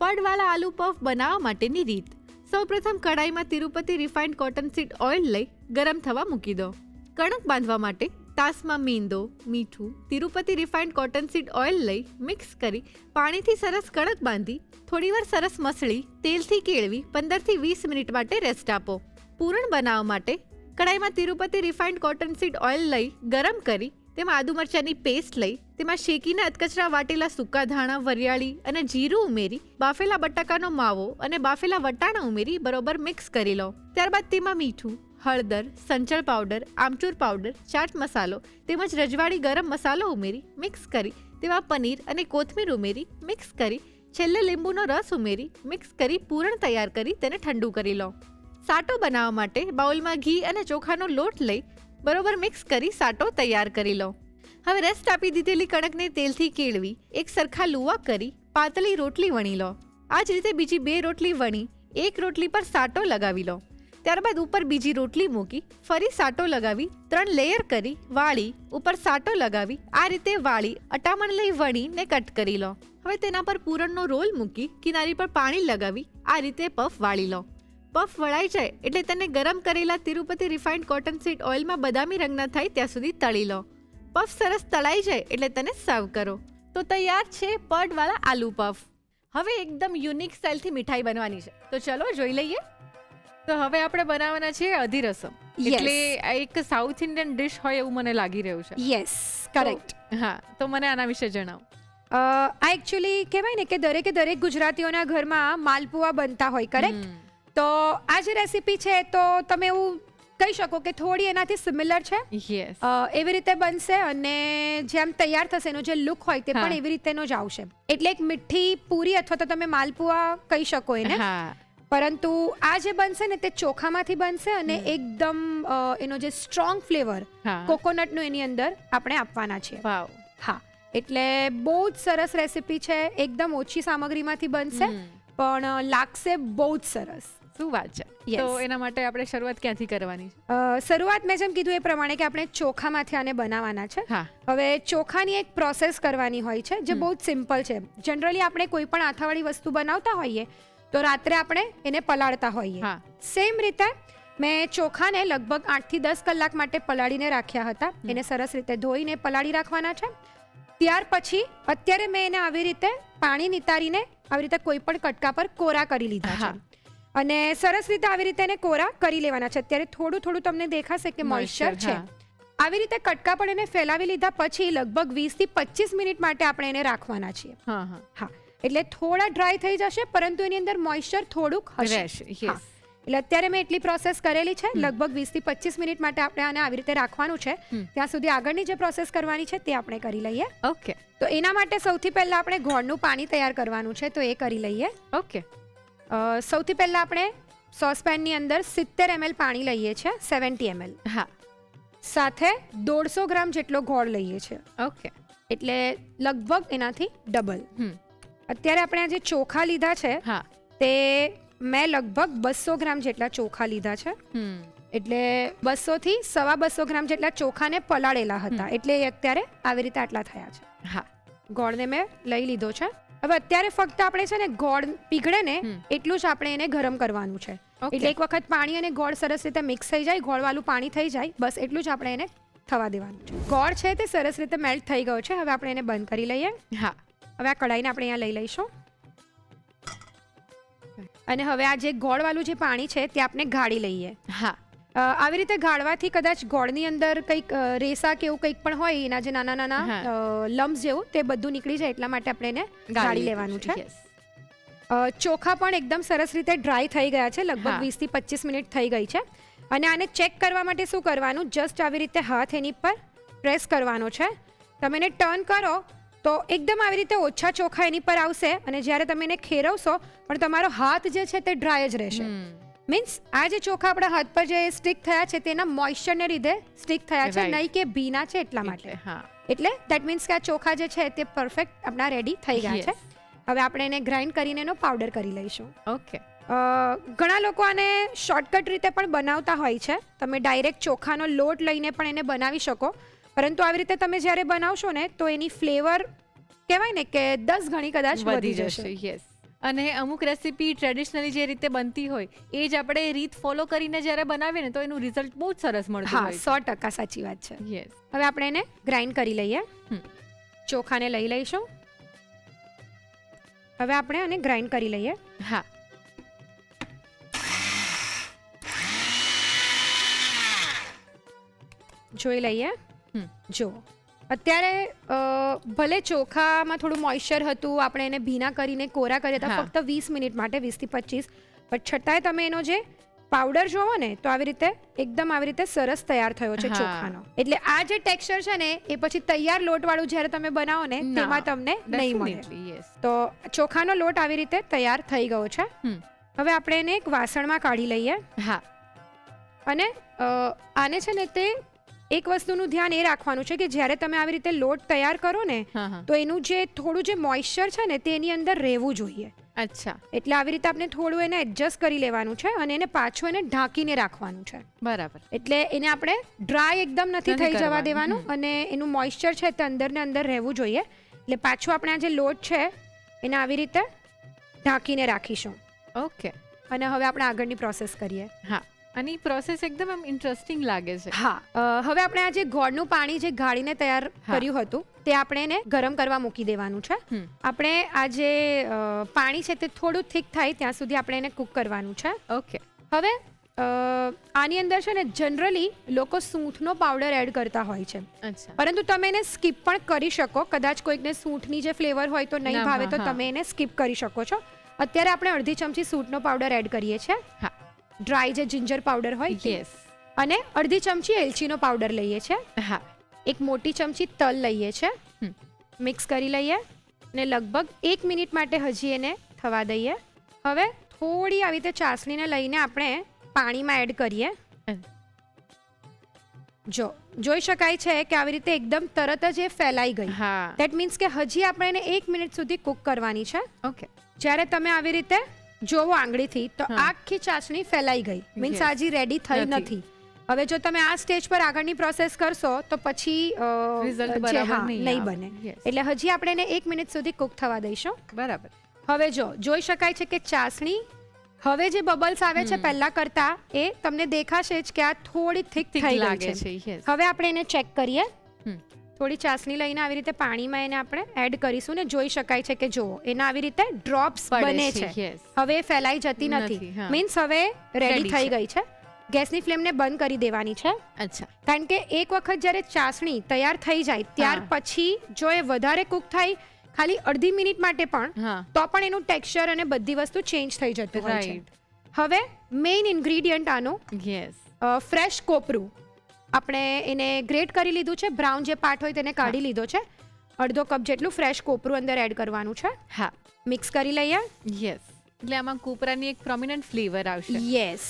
પડવાળા આલુ પફ બનાવવા માટેની રીત. સૌપ્રથમ કડાઈમાં તિરુપતિ રિફાઇન્ડ કોટનસીડ ઓઇલ લઈ ગરમ થવા મૂકી દો. કણક બાંધવા માટે તાસમાં મેંદો, મીઠું, તિરુપતિ રિફાઇન્ડ કોટનસીડ ઓઇલ લઈ મિક્સ કરી પાણીથી સરસ કણક બાંધી થોડીવાર સરસ મસળી તેલથી કેળવી 15 થી 20 મિનિટ માટે રેસ્ટ આપો. પૂરણ બનાવવા માટે કડાઈમાં તિરુપતિ રિફાઇન્ડ કોટનસીડ ઓઇલ લઈ ગરમ કરી તેમાં આદુ મરચાંની પેસ્ટ લઈ તેમાં શેકીને અધકચરા વાટેલા સૂકા ધાણા, વરિયાળી અને જીરું ઉમેરી બાફેલા બટાકાનો માવો અને બાફેલા વટાણા ઉમેરી બરોબર મિક્સ કરી લો. ત્યારબાદ તેમાં મીઠું, હળદર, સંચળ પાવડર, આમચૂર પાવડર, ચાટ મસાલો તેમજ રજવાડી ગરમ મસાલો ઉમેરી મિક્સ કરી તેમાં પનીર અને કોથમીર ઉમેરી મિક્સ કરી છેલ્લે લીંબુનો રસ ઉમેરી મિક્સ કરી પૂરણ તૈયાર કરી તેને ઠંડુ કરી લો. સાટો બનાવવા માટે બાઉલમાં ઘી અને ચોખાનો લોટ લઈ બરોબર મિક્સ કરી સાટો તૈયાર કરી લો. હવે રેસ્ટ આપી દીધેલી કણકને તેલથી કેળવી એક સરખા લુવા કરી પાતળી રોટલી વણી લો. આ જ રીતે બીજી 2 રોટલી વણી એક રોટલી પર સાટો લગાવી લો. ત્યારબાદ ઉપર બીજી રોટલી મૂકી ફરી સાટો લગાવી 3 લેયર કરી વાળી ઉપર સાટો લગાવી આ રીતે વાળી અટામણ લઈ વણીને કટ કરી લો. હવે તેના પર પૂરણનો રોલ મૂકી કિનારી પર પાણી લગાવી આ રીતે પફ વાળી લો. પફ વળાઈ જાય એટલે તેને ગરમ કરેલા તિરુપતિ રિફાઇન્ડ કોટનસીડ ઓઇલમાં બદામી રંગના થાય ત્યાં સુધી તળી લો. પફ સરસ તળાઈ જાય એટલે તેને સર્વ કરો. તો તૈયાર છે પડવાળા આલુ પફ. હવે એકદમ યુનિક સ્ટાઇલથી મીઠાઈ બનવાની છે, તો ચલો જોઈ લઈએ. તો હવે આપણે બનાવવાના છે અધિરસમ. એટલે એક સાઉથ ઇન્ડિયન ડિશ હોય એવું મને લાગી રહ્યું છે. Yes, correct. હા, તો મને આના વિશે જણાવો. આ એકચ્યુઅલી કહેવાય ને કે દરેક ગુજરાતીઓના ઘરમાં માલપુઆ બનતા હોય, કરેક્ટ? તો આ જે રેસીપી છે તો તમે એવું કહી શકો કે થોડી એનાથી સિમિલર છે. યસ. એવી રીતે બનશે અને જેમ તૈયાર થશે એનો જે લુક હોય તે પણ એવી રીતેનો જ આવશે. એટલે એક મીઠી પૂરી અથવા તો તમે માલપુઆ કહી શકો એને. પરંતુ આ જે બનશે ને તે ચોખામાંથી બનશે અને એકદમ એનો જે સ્ટ્રોંગ ફ્લેવર કોકોનટનો એની અંદર આપણે આપવાના છીએ. વાવ. હા, એટલે બહુ જ સરસ રેસીપી છે. એકદમ ઓછી સામગ્રીમાંથી બનશે પણ લાગશે બહુ જ સરસ. શું વાત છે. Yes. તો એના માટે આપણે શરૂઆત ક્યાંથી કરવાની છે? શરૂઆત મેં જેમ કીધું એ પ્રમાણે કે આપણે ચોખામાંથી આને બનાવવાના છે. હા. હવે ચોખાની એક પ્રોસેસ કરવાની હોય છે જે બહુ જ સિમ્પલ છે. જનરલી આપણે કોઈ પણ આથાવાળી વસ્તુ બનાવતા હોઈએ તો રાત્રે આપણે એને પલાળતા હોઈએ. હા. સેમ રીતે મેં ચોખાને લગભગ 8 થી 10 કલાક માટે પલાળીને રાખ્યા હતા. એને સરસ રીતે ધોઈને પલાળી રાખવાના છે. ત્યાર પછી અત્યારે મેં એને આવી રીતે પાણી નિતારીને આવી રીતે કોઈ પણ કટકા પર કોરા કરી લીધા છે. અને સરસ રીતે આવી રીતે એને કોરા કરી લેવાના છે. અત્યારે થોડું થોડું તમને દેખાશે કે મોઇશ્ચર છે. આવી રીતે કટકા પર એને ફેલાવી લીધા પછી લગભગ 20 થી 25 મિનિટ માટે આપણે એને રાખવાના છીએ. હા, એટલે થોડા ડ્રાય થઈ જશે પરંતુ એની અંદર મોઇશ્ચર થોડુંક હશે. એટલે અત્યારે મેં એટલી પ્રોસેસ કરેલી છે. લગભગ 20 થી 25 મિનિટ માટે આપણે આને આવી રીતે રાખવાનું છે. ત્યાં સુધી આગળની જે પ્રોસેસ કરવાની છે તે આપણે કરી લઈએ. ઓકે. તો એના માટે સૌથી પહેલા આપણે ગોળનું પાણી તૈયાર કરવાનું છે, તો એ કરી લઈએ. ઓકે. સૌથી પહેલા આપણે સોસપેનની અંદર 70 ml પાણી લઈએ છીએ, 70 ml. હા. સાથે 150 ગ્રામ જેટલો ગોળ લઈએ છીએ. ઓકે. એટલે લગભગ એનાથી ડબલ. અત્યારે આપણે આ જે ચોખા લીધા છે તે મેં લગભગ 200 ગ્રામ જેટલા ચોખા લીધા છે. એટલે 200 થી 250 ગ્રામ જેટલા ચોખાને પલાળેલા હતા. એટલે અત્યારે આવી રીતે આટલા થયા છે. હા. ગોળને મેં લઈ લીધો છે. હવે અત્યારે ફક્ત આપણે છે ને ગોળ પીગળે ને એટલું જ આપણે એને ગરમ કરવાનું છે. એટલે એક વખત પાણી અને ગોળ સરસ રીતે મિક્સ થઈ જાય, ગોળવાળું પાણી થઈ જાય, બસ એટલું જ આપણે એને થવા દેવાનું છે. ગોળ છે તે સરસ રીતે મેલ્ટ થઈ ગયો છે. હવે આપણે એને બંધ કરી લઈએ. હા. હવે આ કઢાઈને આપણે અહીંયા લઈ લઈશું. અને હવે આ જે ગોળવાળું જે પાણી છે તે આપણે ગાળી લઈએ. હા. આવી રીતે ગાળવાથી કદાચ ગોળની અંદર કંઈક રેસા કે એવું કંઈક પણ હોય, એના જે નાના નાના લમ્સ જેવું, તે બધું નીકળી જાય એટલા માટે આપણે એને ગાળી લેવાનું છે. ચોખા પણ એકદમ સરસ રીતે ડ્રાય થઈ ગયા છે. લગભગ 20 થી 25 મિનિટ થઈ ગઈ છે. અને આને ચેક કરવા માટે શું કરવાનું, જસ્ટ આવી રીતે હાથ એની પર પ્રેસ કરવાનો છે. તમે એને ટર્ન કરો તો એકદમ આવી રીતે ઓછા ચોખા એની પર આવશે. અને જ્યારે તમે એને ખેરવશો પણ તમારો હાથ જે છે તે ડ્રાય જ રહેશે. મીન્સ આ જે ચોખા આપણા હાથ પર જે સ્ટિક થયા છે તેના મોઇશ્ચરને લીધે સ્ટિક થયા છે, નહીં કે ભીના છે એટલા માટે. એટલે દેટ મીન્સ કે આ ચોખા જે છે તે પરફેક્ટ આપણા રેડી થઈ ગયા છે. હવે આપણે એને ગ્રાઇન્ડ કરીને એનો પાવડર કરી લઈશું. ઓકે. ઘણા લોકો આને શોર્ટકટ રીતે પણ બનાવતા હોય છે. તમે ડાયરેક્ટ ચોખાનો લોટ લઈને પણ એને બનાવી શકો. પરંતુ આવી રીતે તમે જ્યારે બનાવશો ને તો એની ફ્લેવર કહેવાય ને કે 10 ગણી કદાચ વધી જશે. યસ. અને અમુક રેસીપી ટ્રેડિશનલી જે રીતે બનતી હોય એ જ આપણે રીત ફોલો કરીને જ્યારે બનાવીએ ને તો એનું રિઝલ્ટ બહુ જ સરસ મળતું હોય. હા, 100% સાચી વાત છે. યસ. હવે આપણે એને ગ્રાઇન્ડ કરી લઈએ. ચોખાને લઈ લઈશું. હવે આપણે આને ગ્રાઇન્ડ કરી લઈએ. હા. જોઈ લઈએ. જો અત્યારે ભલે ચોખામાં થોડું મોઇશ્ચર હતું, આપણે એને ભીના કરીને કોરા કર્યા હતા ફક્ત 20 મિનિટ માટે, 20 થી 25, પણ છતાંય તમે એનો જે પાવડર જોવો ને તો આવી રીતે એકદમ આવી રીતે સરસ તૈયાર થયો છે ચોખાનો. એટલે આ જે ટેક્સચર છે ને એ પછી તૈયાર લોટ વાળું જ્યારે તમે બનાવો ને તેમાં તમને નહીં મળે. તો ચોખાનો લોટ આવી રીતે તૈયાર થઈ ગયો છે. હવે આપણે એને એક વાસણમાં કાઢી લઈએ. હા. અને આને છે ને તે એક વસ્તુનું ધ્યાન એ રાખવાનું છે કે જ્યારે તમે આવી રીતે લોટ તૈયાર કરો ને તો એનું જે થોડું જે મોઇશ્ચર છે ને તે એની અંદર રહેવું જોઈએ. અચ્છા. એટલે આવી રીતે આપણે થોડું એને એડજસ્ટ કરી લેવાનું છે અને એને પાછું એને ઢાંકીને રાખવાનું છે. બરાબર. એટલે એને આપણે ડ્રાય એકદમ નથી થઈ જવા દેવાનું અને એનું મોઇશ્ચર છે તે અંદર ને અંદર રહેવું જોઈએ. એટલે પાછું આપણે આ જે લોટ છે એને આવી રીતે ઢાંકીને રાખીશું. ઓકે. અને હવે આપણે આગળની પ્રોસેસ કરીએ. હા. અને પ્રોસેસ એકદમ આમ ઇન્ટરેસ્ટિંગ લાગે છે. હા. હવે આપણે આ જે ગોળનું પાણી જે ગાળીને તૈયાર કર્યું હતું તે આપણે એને ગરમ કરવા મૂકી દેવાનું છે. આપણે આ જે પાણી છે તે થોડું થીક થાય ત્યાં સુધી આપણે એને કુક કરવાનું છે. ઓકે. હવે આની અંદર છે ને જનરલી લોકો સૂંઠનો પાવડર એડ કરતા હોય છે. અચ્છા. પરંતુ તમે એને સ્કીપ પણ કરી શકો. કદાચ કોઈકને સૂંઠની જે ફ્લેવર હોય તો નહીં ભાવે તો તમે એને સ્કીપ કરી શકો છો. અત્યારે આપણે અડધી ચમચી સૂંઠનો પાવડર એડ કરીએ છીએ. હા. ડ્રાય જે જિંજર પાવડર હોય. યસ. અને અડધી ચમચી એલચીનો પાવડર લઈએ છીએ. હા. એક મોટી ચમચી તલ લઈએ છીએ. મિક્સ કરી લઈએ અને લગભગ 1 મિનિટ માટે હજી એને થવા દઈએ. હવે થોડી આવી રીતે ચાસણીને લઈને આપણે પાણીમાં એડ કરીએ. જોઈ શકાય છે કે આવી રીતે એકદમ તરત જ એ ફેલાઈ ગઈ. હા. ધેટ મીન્સ કે હજી આપણે એને 1 મિનિટ સુધી કુક કરવાની છે. ઓકે. જ્યારે તમે આવી રીતે જોવો આંગળીથી તો હા. આખી ચાસણી ફેલાઈ ગઈ મીન્સ Yes. આજી રેડી થઈ નથી. નથી. હવે જો તમે આ સ્ટેજ પર આગળની પ્રોસેસ કરશો તો પછી Result જે બરાબર હા, નહીં નહીં આવે. બને. Yes. એટલે હજી આપણે એને 1 મિનિટ સુધી કુક થવા દઈશું. બરાબર. હવે જો જોઈ શકાય છે કે ચાસણી હવે જે બબલ્સ આવે છે પહેલા કરતા એ તમને દેખાશે જ કે આ થોડી થીક Thick થઈ ગઈ લાગે છે. છે. Yes. હવે આપણે એને ચેક કરીએ. હમ. થોડી ચાસણી લઈને આવી રીતે પાણીમાં એને આપણે એડ કરીશું ને જોઈ શકાય છે કે જો એના આવી રીતે ડ્રોપ્સ પડે બને છે, છે. yes. હવે એ ફેલાઈ જતી નથી, નથી હા. મીન્સ હવે Ready રેડી થઈ છે. ગઈ છે. ગેસની ફ્લેમને બંધ કરી દેવાની છે અચ્છા. કારણ કે એક વખત જ્યારે ચાસણી તૈયાર થઈ જાય ત્યાર હા. પછી જો એ વધારે કુક થાય ખાલી અડધી મિનિટ માટે પણ હા. તો પણ એનું ટેક્સચર અને બધી વસ્તુ ચેન્જ થઈ જતું હોય છે. Right. હવે મેઇન ઇન્ગ્રીડિયન્ટ આનું યસ. ફ્રેશ કોપરું આપણે એને ગ્રેટ કરી લીધું છે. બ્રાઉન જે પાર્ટ હોય તેને કાઢી લીધો છે. અડધો કપ જેટલું ફ્રેશ કોપરું અંદર એડ કરવાનું છે. હા. મિક્સ કરી લઈએ. યસ. એટલે આમાં કોપરાની એક પ્રોમિનન્ટ ફ્લેવર આવશે. યસ.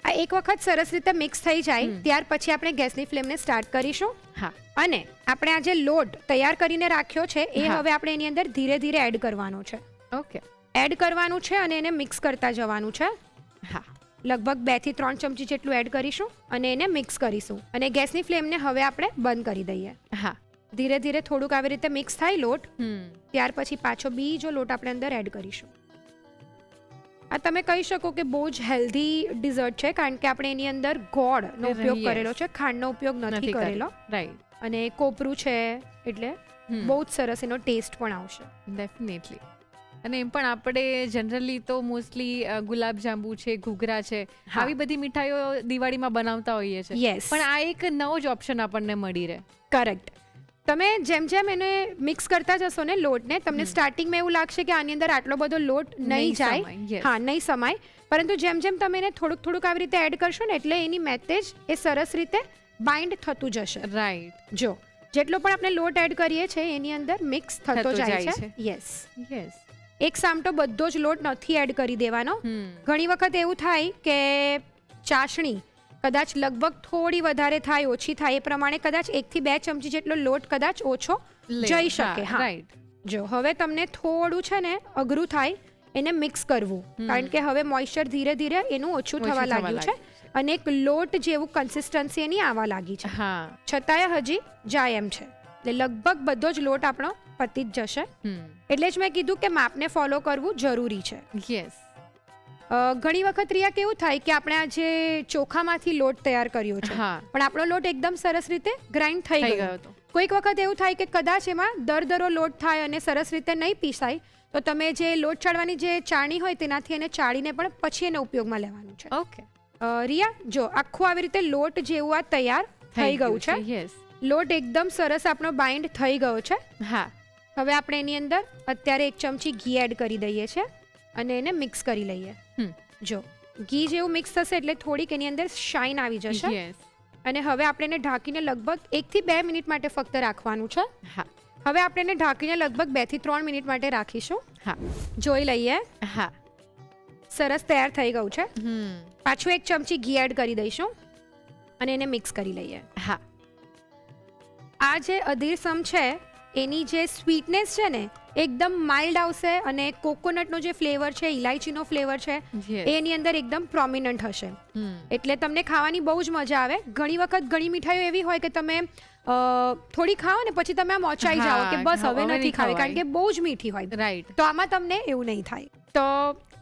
આ એક વખત સરસ રીતે મિક્સ થઈ જાય ત્યાર પછી આપણે ગેસની ફ્લેમને સ્ટાર્ટ કરીશું. હા. અને આપણે આ જે લોટ તૈયાર કરીને રાખ્યો છે એ હા. હવે આપણે એની અંદર ધીરે ધીરે એડ કરવાનો છે. ઓકે. એડ કરવાનું છે અને એને મિક્સ કરતા જવાનું છે. હા. લગભગ 2 થી 3 ચમચી જેટલું એડ કરીશું અને એને મિક્સ કરીશું અને ગેસની ફ્લેમને હવે આપણે બંધ કરી દઈએ. હા. ધીરે ધીરે થોડુંક આવી રીતે મિક્સ થાય લોટ ત્યાર પછી પાછો બીજો લોટ આપણે અંદર એડ કરીશું. આ તમે કહી શકો કે બહુ જ હેલ્ધી ડિઝર્ટ છે કારણ કે આપણે એની અંદર ગોળનો ઉપયોગ Yes. કરેલો છે, ખાંડનો ઉપયોગ નથી કરેલો. રાઈટ. અને કોપરું છે એટલે બહુ જ સરસ એનો ટેસ્ટ પણ આવશે. ડેફિનેટલી. અને એમ પણ આપણે જનરલી તો મોસ્ટલી ગુલાબ જાંબુ છે, ઘૂઘરા છે, હા. આવી બધી મીઠાઈઓ દિવાળીમાં બનાવતા હોઈએ છીએ. Yes. પણ આ એક નવો જ ઓપ્શન આપણને મળી રહે. કરેક્ટ. તમે જેમ જેમ એને મિક્સ કરતા જશો ને લોટને તમને સ્ટાર્ટિંગમાં એવું લાગશે કે આની અંદર આટલો બધો લોટ નહીં નહીં જાય. સમાય, yes. હા, નહીં સમાય. પરંતુ જેમ જેમ તમે એને થોડુંક થોડુંક આવી રીતે એડ કરશો ને એટલે એની મેતેજ એ સરસ રીતે બાઇન્ડ થતું જશે. રાઈટ. જો જેટલો પણ આપણે લોટ એડ કરીએ છીએ એની અંદર મિક્સ થતો થતો જાય જાય છે. છે. યસ. યસ. એક સામટો બધો જ લોટ નથી એડ કરી દેવાનો. ઘણી વખત એવું થાય કે ચાસણી કદાચ લગભગ થોડી વધારે થાય ઓછી થાય એ પ્રમાણે કદાચ 1 થી 2 ચમચી જેટલો લોટ કદાચ ઓછો જઈ શકે. હા. રાઈટ. જો હવે તમને થોડું છે ને અઘરું થાય એને મિક્સ કરવું કારણ કે હવે મોઇસ્ચર ધીરે ધીરે એનું ઓછું થવા લાગ્યું છે અને એક લોટ જેવું કન્સિસ્ટન્સી એની આવવા લાગી છે. હા. છતાંય હજી જાય એમ છે. એટલે લગભગ બધો જ લોટ આપણો પતી જ જશે. એટલે જ મેં કીધું કે માપને ફોલો કરવું જરૂરી છે. યસ. ઘણી વખત રિયા કેવું થાય કે આપણે આ જે ચોખામાંથી લોટ તૈયાર કર્યો છે હા. પણ આપણો લોટ એકદમ સરસ રીતે ગ્રાઇન્ડ થઈ થઈ ગયો. ગયો તો. કોઈક વખત એવું થાય કે કદાચ એમાં દરદરો લોટ થાય અને સરસ રીતે નહીં પીસાય તો તમે જે લોટ ચાળવાની જે ચાળણી હોય તેનાથી એને ચાળીને પણ પછી એને ઉપયોગમાં લેવાનું છે. ઓકે. રિયા જો આખું આવી રીતે લોટ જેવું આ તૈયાર થઈ ગયું છે. યસ. લોટ એકદમ સરસ આપણો બાઇન્ડ થઈ ગયો છે. હા. હવે આપણે એની અંદર અત્યારે 1 ચમચી ઘી એડ કરી દઈએ છીએ અને એને મિક્સ કરી લઈએ. જો ઘી જેવું મિક્સ થશે એટલે થોડીક એની અંદર શાઇન આવી જશે. યસ. અને હવે આપણે એને ઢાંકીને લગભગ 1 થી 2 મિનિટ માટે ફક્ત રાખવાનું છે. હા. હવે આપણે એને ઢાંકીને લગભગ 2 થી 3 મિનિટ માટે રાખીશું. હા. જોઈ લઈએ. હા. સરસ તૈયાર થઈ ગયું છે. પાછું 1 ચમચી ઘી એડ કરી દઈશું અને એને મિક્સ કરી લઈએ. હા. આ જે અધીરસમ છે એની જે સ્વીટનેસ છે ને એકદમ માઇલ્ડ આવશે અને કોકોનટનો જે ફ્લેવર છે, ઇલાયચીનો ફ્લેવર છે Yes. એની અંદર એકદમ પ્રોમિનન્ટ હશે. એટલે તમને ખાવાની બહુ જ મજા આવે. ઘણી વખત ઘણી મીઠાઈઓ એવી હોય કે તમે થોડી ખાઓ ને પછી તમે આમ ઓચાઈ હા, જાઓ કે બસ હવે હવે નથી નહીં ખાવી ખવાય. કારણ કે બહુ જ મીઠી હોય. રાઈટ. તો આમાં તમને એવું નહીં થાય. તો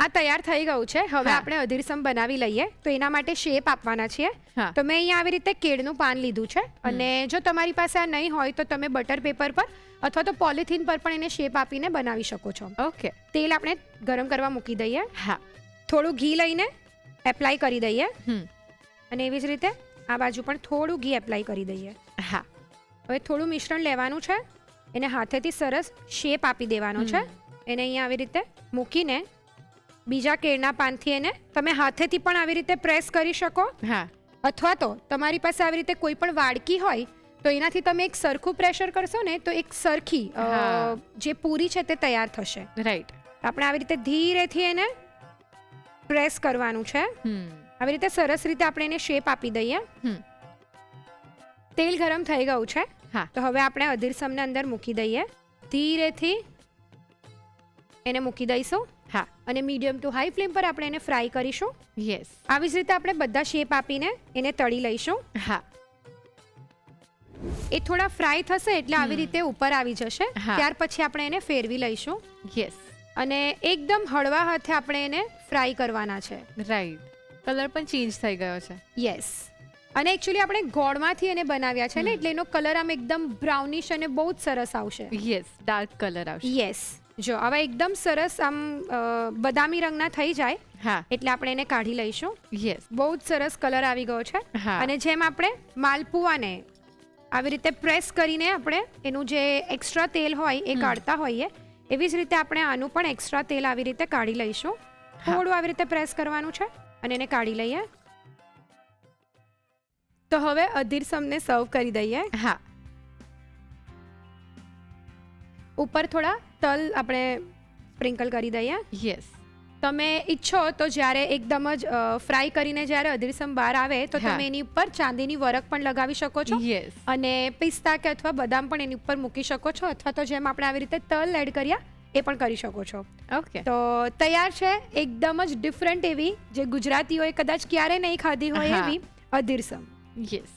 આ તૈયાર થઈ ગયું છે. હવે હા. આપણે અધીરસમ બનાવી લઈએ. તો એના માટે શેપ આપવાના છીએ. હા. તો મેં અહીંયા આવી રીતે કેળનું પાન લીધું છે અને જો તમારી પાસે આ નહીં હોય તો તમે બટર પેપર પર અથવા તો પોલિથીન પર પણ એને શેપ આપીને બનાવી શકો છો. ઓકે. તેલ આપણે ગરમ કરવા મૂકી દઈએ. હા. થોડું ઘી લઈને એપ્લાય કરી દઈએ હમ. અને એવી જ રીતે આ બાજુ પણ થોડું ઘી એપ્લાય કરી દઈએ. હા. હવે થોડું મિશ્રણ લેવાનું છે એને હાથેથી સરસ શેપ આપી દેવાનો છે. એને અહીંયા આવી રીતે મૂકીને બીજા કેળના પાનથી એને તમે હાથેથી પણ આવી રીતે પ્રેસ કરી શકો હા. અથવા તો તમારી પાસે આવી રીતે કોઈ પણ વાડકી હોય તો એનાથી તમે એક સરખું પ્રેશર કરશો ને તો એક સરખી હા. જે પૂરી છે તે તૈયાર થશે. રાઈટ. આપણે આવી રીતે ધીરેથી એને પ્રેસ કરવાનું છે. આવી રીતે સરસ રીતે આપણે એને શેપ આપી દઈએ. તેલ ગરમ થઈ ગયું છે. હા. તો હવે આપણે અધીરસમને અંદર મૂકી દઈએ. ધીરેથી એને મૂકી દઈશું. હા. અને મીડિયમ ટુ હાઈ ફ્લેમ પર આપણે એને ફ્રાય કરીશું. યસ. આવી જ રીતે આપણે બધા શેપ આપીને એને તળી લઈશું. હા. એ થોડા ફ્રાય થશે એટલે આવી રીતે ઉપર આવી જશે. હા. ત્યાર પછી આપણે એને ફેરવી લઈશું યસ. અને એકદમ હળવા હાથે આપણે એને ફ્રાય કરવાના છે. રાઈટ. કલર પણ ચેન્જ થઈ ગયો છે. યસ. અને એકચ્યુઅલી આપણે ગોળમાંથી એને બનાવ્યા છે ને એટલે એનો કલર આમ એકદમ બ્રાઉનિશ અને બહુ જ સરસ આવશે. યસ, ડાર્ક કલર આવશે. યસ. જો હવે એકદમ સરસ આમ બદામી રંગના થઈ જાય હા. એટલે આપણે એને કાઢી લઈશું. યસ. બહુ જ સરસ કલર આવી ગયો છે. હા. અને જેમ આપણે માલપુઆને આવી રીતે પ્રેસ કરીને આપણે એનું જે એક્સ્ટ્રા તેલ હોય એ કાઢતા હોઈએ એવી જ રીતે આપણે આનું પણ એક્સ્ટ્રા તેલ આવી રીતે કાઢી લઈશું. થોડું આવી રીતે પ્રેસ કરવાનું છે અને એને કાઢી લઈએ. તો હવે અધીરસમને સર્વ કરી દઈએ. હા. ઉપર થોડા તલ આપણે સ્પ્રિંકલ કરી દઈએ. યસ. તમે ઈચ્છો તો જ્યારે એકદમ જ ફ્રાય કરીને જ્યારે અધીરસમ બહાર આવે તો હા. તમે એની ઉપર ચાંદીની વરખ પણ લગાવી શકો છો યસ. અને પિસ્તા કે અથવા બદામ પણ એની ઉપર મૂકી શકો છો અથવા તો જેમ આપણે આવી રીતે તલ એડ કર્યા એ પણ કરી શકો છો. ઓકે. તો તૈયાર છે એકદમ જ ડિફરન્ટ એવી જે ગુજરાતીઓએ કદાચ ક્યારે નહીં ખાધી હોય હા. એવી અધીરસમ. યસ.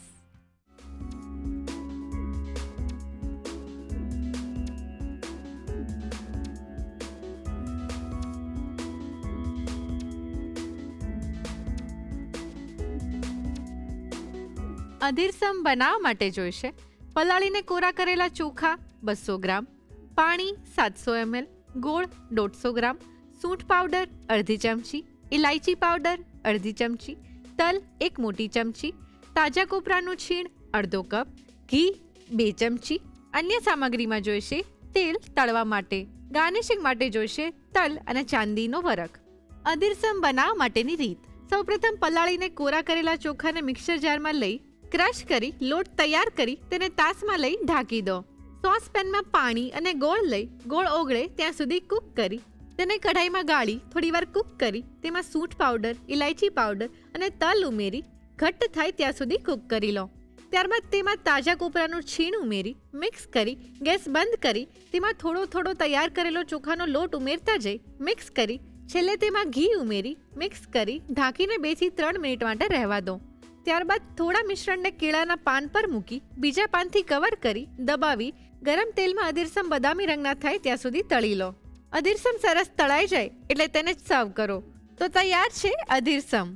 અધીરસમ બનાવવા માટે જોઈશે પલાળીને કોરા કરેલા ચોખા 200 ગ્રામ, પાણી 700 ml, ગોળ 150 ગ્રામ, સૂંઠ પાવડર અડધી ચમચી, ઇલાયચી પાવડર અડધી ચમચી, તલ 1 મોટી ચમચી, તાજા કોપરાનું છીણ અડધો કપ, ઘી 2 ચમચી. અન્ય સામગ્રીમાં જોઈશે તેલ તળવા માટે, ગાર્નિશિંગ માટે જોઈશે તલ અને ચાંદીનો વરખ. અધીરસમ બનાવવા માટેની રીત. સૌપ્રથમ પલાળીને કોરા કરેલા ચોખાને મિક્સર જારમાં લઈ ક્રશ કરી લોટ તૈયાર કરી તેને તાસમાં લઈ ઢાંકી દો. સોસપેનમાં પાણી અને ગોળ લઈ ગોળ ઓગળે ત્યાં સુધી કૂક કરી તેને કઢાઈમાં ગાળી થોડીવાર કૂક કરી તેમાં સૂંઠ પાવડર, ઇલાયચી પાવડર અને તલ ઉમેરી ઘટ્ટ થાય ત્યાં સુધી કૂક કરી લો. ત્યારબાદ તેમાં તાજા કોપરાનું છીણ ઉમેરી મિક્સ કરી ગેસ બંધ કરી તેમાં થોડો થોડો તૈયાર કરેલો ચોખાનો લોટ ઉમેરતા જઈ મિક્સ કરી છેલ્લે તેમાં ઘી ઉમેરી મિક્સ કરી ઢાંકીને 2 થી 3 મિનિટ માટે રહેવા દો. ત્યારબાદ થોડા મિશ્રણને કેળાના પાન પર મૂકી બીજા પાનથી કવર કરી દબાવી ગરમ તેલમાં અધીરસમ બદામી રંગના થાય ત્યાં સુધી તળી લો. અધીરસમ સરસ તળાઈ જાય એટલે તેને જ સર્વ કરો. તો તૈયાર છે અધીરસમ.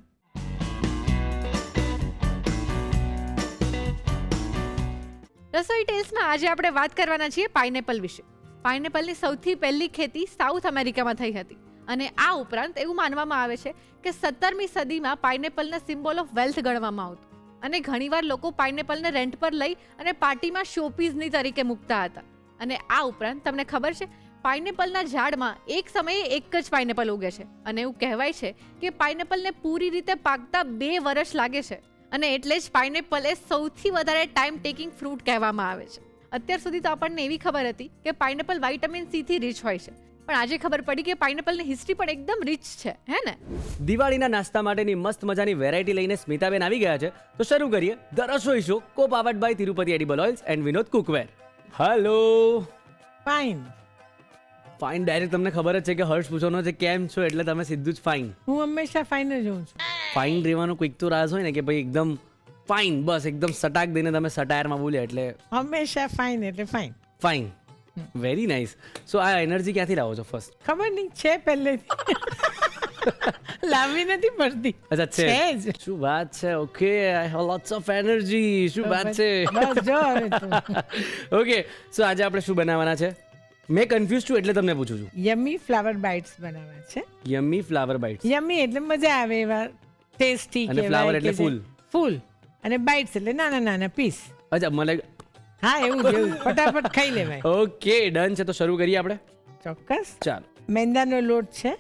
રસોઈ ટેલ્સમાં આજે આપણે વાત કરવાના છીએ પાઇનેપલ વિશે. પાઇનેપલની સૌથી પહેલી ખેતી સાઉથ અમેરિકામાં થઈ હતી અને આ ઉપરાંત એવું માનવામાં આવે છે કે 17મી સદીમાં પાઇનેપલને સિમ્બોલ ઓફ વેલ્થ ગણવામાં આવતું અને ઘણીવાર લોકો પાઇનેપલને રેન્ટ પર લઈ અને પાર્ટીમાં શોપીસની તરીકે મૂકતા હતા. અને આ ઉપરાંત તમને ખબર છે પાઇનેપલના ઝાડમાં એક સમયે એક જ પાઇનેપલ ઉગે છે અને એવું કહેવાય છે કે પાઇનેપલને પૂરી રીતે પાકતા 2 વર્ષ લાગે છે અને એટલે જ પાઇનેપલ એ સૌથી વધારે ટાઈમ ટેકિંગ ફ્રૂટ કહેવામાં આવે છે. અત્યાર સુધી તો આપણને એવી ખબર હતી કે પાઇનેપલ વિટામિન સી થી રીચ હોય છે પણ આજે ખબર પડી કે પાઇનેપલની હિસ્ટ્રી પણ એકદમ રીચ છે, હે ને? દિવાળીના નાસ્તા માટેની મસ્ત મજાની વેરાયટી લઈને સ્મિતાબેન આવી ગયા છે તો શરૂ કરીએ the Rasoi show co-powered by Tirupati edible oils and Vinod cookware. Hello. Fine. Fine direct તમને ખબર જ છે કે હર્ષ પૂછવાનો છે કેમ છો એટલે તમે સીધું જ ફાઇન. હું હંમેશા ફાઇન જ હોઉં છું. ફાઇન રહેવાનો કોઈક તો રાજ હોય ને કે ભાઈ એકદમ ફાઇન, બસ એકદમ સટાક દઈને તમે સટાયરમાં બોલ્યા એટલે હંમેશા ફાઇન એટલે fine. Fine. Very nice. So આ એનર્જી ક્યાંથી લાવો છો ફર્સ્ટ? ખબર નહીં છે પહેલેથી લાવવી નથી પડતી. અચ્છા છે જ. શું વાત છે? Okay, I have lots of energy. શું વાત છે? બસ જો હવે તો ઓકે, સો આજે આપણે શું બનાવવાના છે? મેં કન્ફ્યુઝ છું એટલે તમને પૂછું છું. યમી ફ્લાવર બાઇટ્સ બનાવવા છે. Yummy flower bytes. યમી એટલે મજા આવે એવા ટેસ્ટી અને flower એટલે ફૂલ. ફૂલ અને બાઇટ્સ એટલે નાના નાના પીસ. અચ્છા, મને હા એવું જ એવું ફટાફટ ખાઈ લેવાય. ઓકે, ડન છે. તો શરૂ કરીએ આપણે. ચોક્કસ. ચાલો. મેંદાનો લોટ છે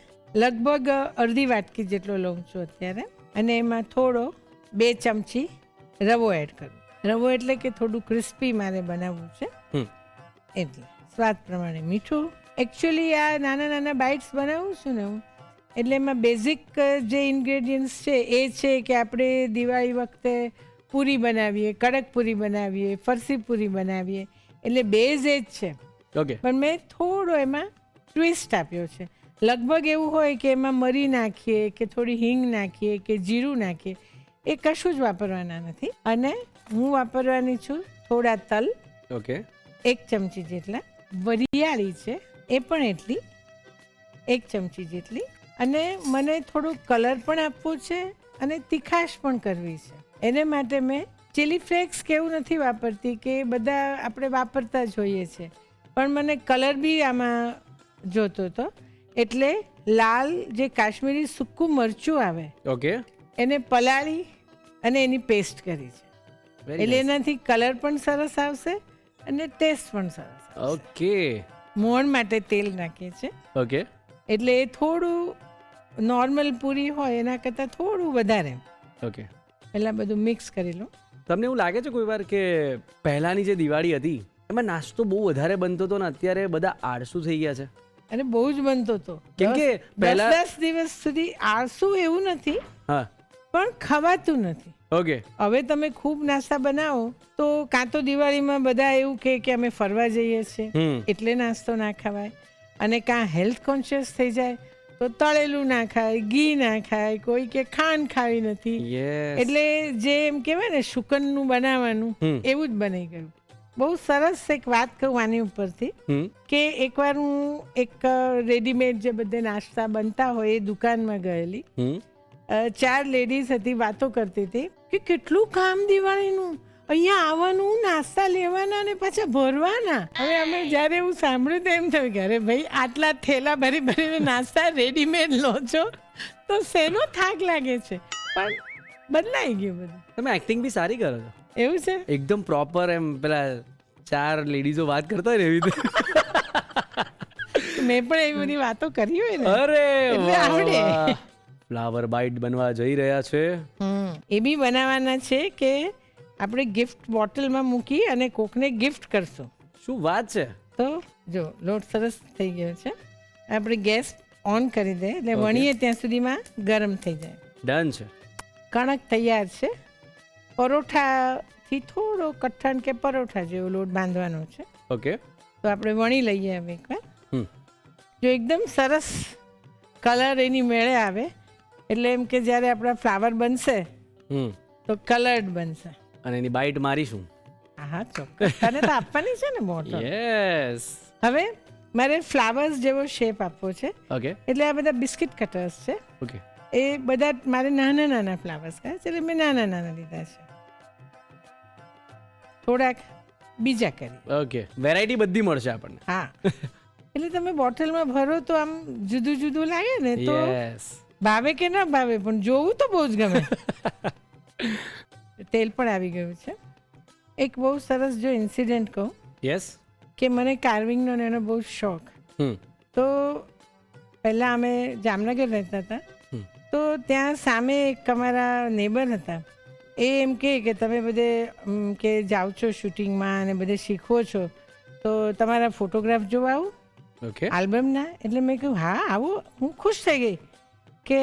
લગભગ અડધી વાટકી જેટલો લઉં છું અત્યારે અને એમાં થોડો 2 ચમચી રવો એડ કરું. રવો એટલે કે થોડું ક્રિસ્પી મારે બનાવવું છે એટલે સ્વાદ પ્રમાણે મીઠું. એકચ્યુઅલી આ નાના નાના બાઇટ્સ બનાવું છું ને હું એટલે એમાં બેઝિક જે ઇન્ગ્રેડિયન્ટ્સ છે એ છે કે આપણે દિવાળી વખતે પૂરી બનાવીએ, કડક પૂરી બનાવીએ, ફરસી પૂરી બનાવીએ એટલે બેઝ એ જ છે. ઓકે. પણ મેં થોડો એમાં ટ્વિસ્ટ આપ્યો છે. લગભગ એવું હોય કે એમાં મરી નાખીએ કે થોડી હિંગ નાખીએ કે જીરું નાખીએ, એ કશું જ વાપરવાના નથી. અને હું વાપરવાની છું થોડા તલ, ઓકે, 1 ચમચી જેટલા, વરિયાળી છે એ પણ એટલી 1 ચમચી જેટલી, અને મને થોડું કલર પણ આપવું છે અને તીખાશ પણ કરવી છે. એને માટે મેં ચીલી ફ્લેક્સ કેવું નથી વાપરતી કે બધા આપણે વાપરતા જ હોઈએ છીએ, પણ મને કલર બી આમાં જોતો હતો, એટલે લાલ જે કાશ્મીરી સૂકું મરચું આવે ઓકે, એને પલાળી અને એની પેસ્ટ કરી છે. એટલે એનાથી કલર પણ સરસ આવશે અને ટેસ્ટ પણ સરસ આવશે. ઓકે, મોણ માટે તેલ નાખીએ છીએ, ઓકે, એટલે એ થોડું નોર્મલ પૂરી હોય એના કરતાં થોડું વધારે. ઓકે. પહેલાં બધું મિક્સ કરી લો. તમને એવું લાગે છે કોઈ વાર કે પહેલાની જે દિવાળી હતી એમાં નાસ્તો બહુ વધારે બનતો હતો ને અત્યારે બધા આળસુ થઈ ગયા છે? અને બહુ જ બનતો હતો. કેમ કે પહેલા 10 દિવસ સુધી આળસુ એવું નથી, હા, પણ ખવાતું નથી. ઓકે, હવે તમે ખૂબ નાસ્તા બનાવો તો કાં તો દિવાળીમાં બધા એવું કહે કે અમે ફરવા જઈએ છીએ એટલે નાસ્તો ના ખવાય, અને કાં હેલ્થ કોન્શિયસ થઈ જાય તો તળેલું ના ખાય, ઘી ના ખાય, કોઈ કે ખાંડ ખાવી નથી, એટલે જે એમ કહેવાય ને શુકનનું બનાવવાનું એવું જ બની ગયું. બહુ સરસ એક વાત કહું આની ઉપરથી કે એકવાર હું એક રેડીમેડ જે બધે નાસ્તા બનતા હોય એ દુકાનમાં ગયેલી. 4 લેડીઝ હતી, વાતો કરતી હતી કે કેટલું કામ દિવાળીનું, અહીંયા આવવાનું, નાસ્તા લેવાના અને પાછા ભરવાના. હવે અમે જ્યારે એવું સાંભળ્યું તો એમ થયું કે અરે ભાઈ આટલા થેલા ભરી ભરીને નાસ્તા રેડીમેડ લો છો તો શેનો થાક લાગે છે. પણ બદલાઈ ગયું બધું. તમે એક્ટિંગ બી સારી કરો છો. એવું છે? એકદમ પ્રોપર, એમ પેલા 4 લેડીઝો વાત કરતા હોય ને એવી રીતે. મેં પણ એવી બધી વાતો કરી હોય ને. અરે એટલે આવડે. ફ્લાવર બાઇટ બનવા જઈ રહ્યા છે. એ બી બનાવવાના છે કે આપણે ગિફ્ટ બોટલમાં મૂકી અને કોકને ગિફ્ટ કરશું. શું વાત છે! તો જો લોટ સરસ થઈ ગયો છે, આપણે ગેસ ઓન કરી દે એટલે વણીએ ત્યાં સુધીમાં ગરમ થઈ જાય. ડન છે. કણક તૈયાર છે. પરોઠાથી થોડો કઠણ કે પરોઠા જેવો લોટ બાંધવાનો છે. ઓકે, તો આપણે વણી લઈએ હવે એકવાર. જો એકદમ સરસ કલર એની મેળે આવે એટલે એમ કે જ્યારે આપણા ફ્લાવર બનશે તો કલર્ડ બનશે. અને એની બાઇટ મારીશું. હા ચોક્કસ, તને તો આપવાની છે ને બોટલ. યસ. હવે મારે ફ્લાવર્સ જેવો શેપ આપવો છે, ઓકે, એટલે આ બધા બિસ્કિટ કટર્સ છે. ઓકે, એ બધા મારે નાના નાના ફ્લાવર્સ કહે છે, એટલે મેં નાના નાના લીધા છે. થોડાક બીજા કરી. ઓકે, વેરાયટી બધી મળશે આપણને. હા, એટલે તમે બોટલમાં ભરો તો આમ જુદું જુદું લાગે ને, તો યસ. ભાવે કે ના ભાવે પણ જોવું તો બહુ જ ગમે. તેલ પણ આવી ગયું છે. એક બહુ સરસ જો ઇન્સિડન્ટ કહું યસ. કે મને કાર્વિંગનો એનો બહુ શોખ. તો પહેલાં અમે જામનગર રહેતા હતા, તો ત્યાં સામે એક અમારા નેબર હતા. એ એમ કે તમે બધે કે જાઓ છો શૂટિંગમાં અને બધે શીખવો છો તો તમારા ફોટોગ્રાફ જોવા આવું, ઓકે, આલ્બમના. એટલે મેં કહ્યું હા આવો. હું ખુશ થઈ ગઈ કે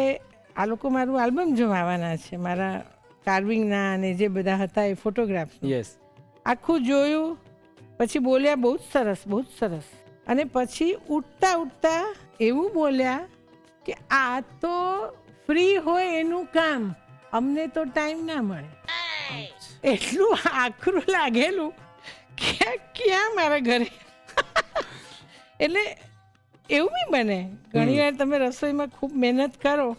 આ લોકો મારું આલ્બમ જોવા આવવાના છે, મારા કાર્વિંગના અને જે બધા હતા એ ફોટોગ્રાફ. યસ. આખું જોયું, પછી બોલ્યા બહુ જ સરસ, બહુ જ સરસ. અને પછી ઉઠતા ઉઠતા એવું બોલ્યા કે આ તો ફ્રી હોય એનું કામ, અમને તો ટાઈમ ના મળે. એટલું આકરું લાગેલું કે ક્યાં મારા ઘરે. એટલે એવું બી બને ઘણી વાર તમે રસોઈમાં ખૂબ મહેનત કરો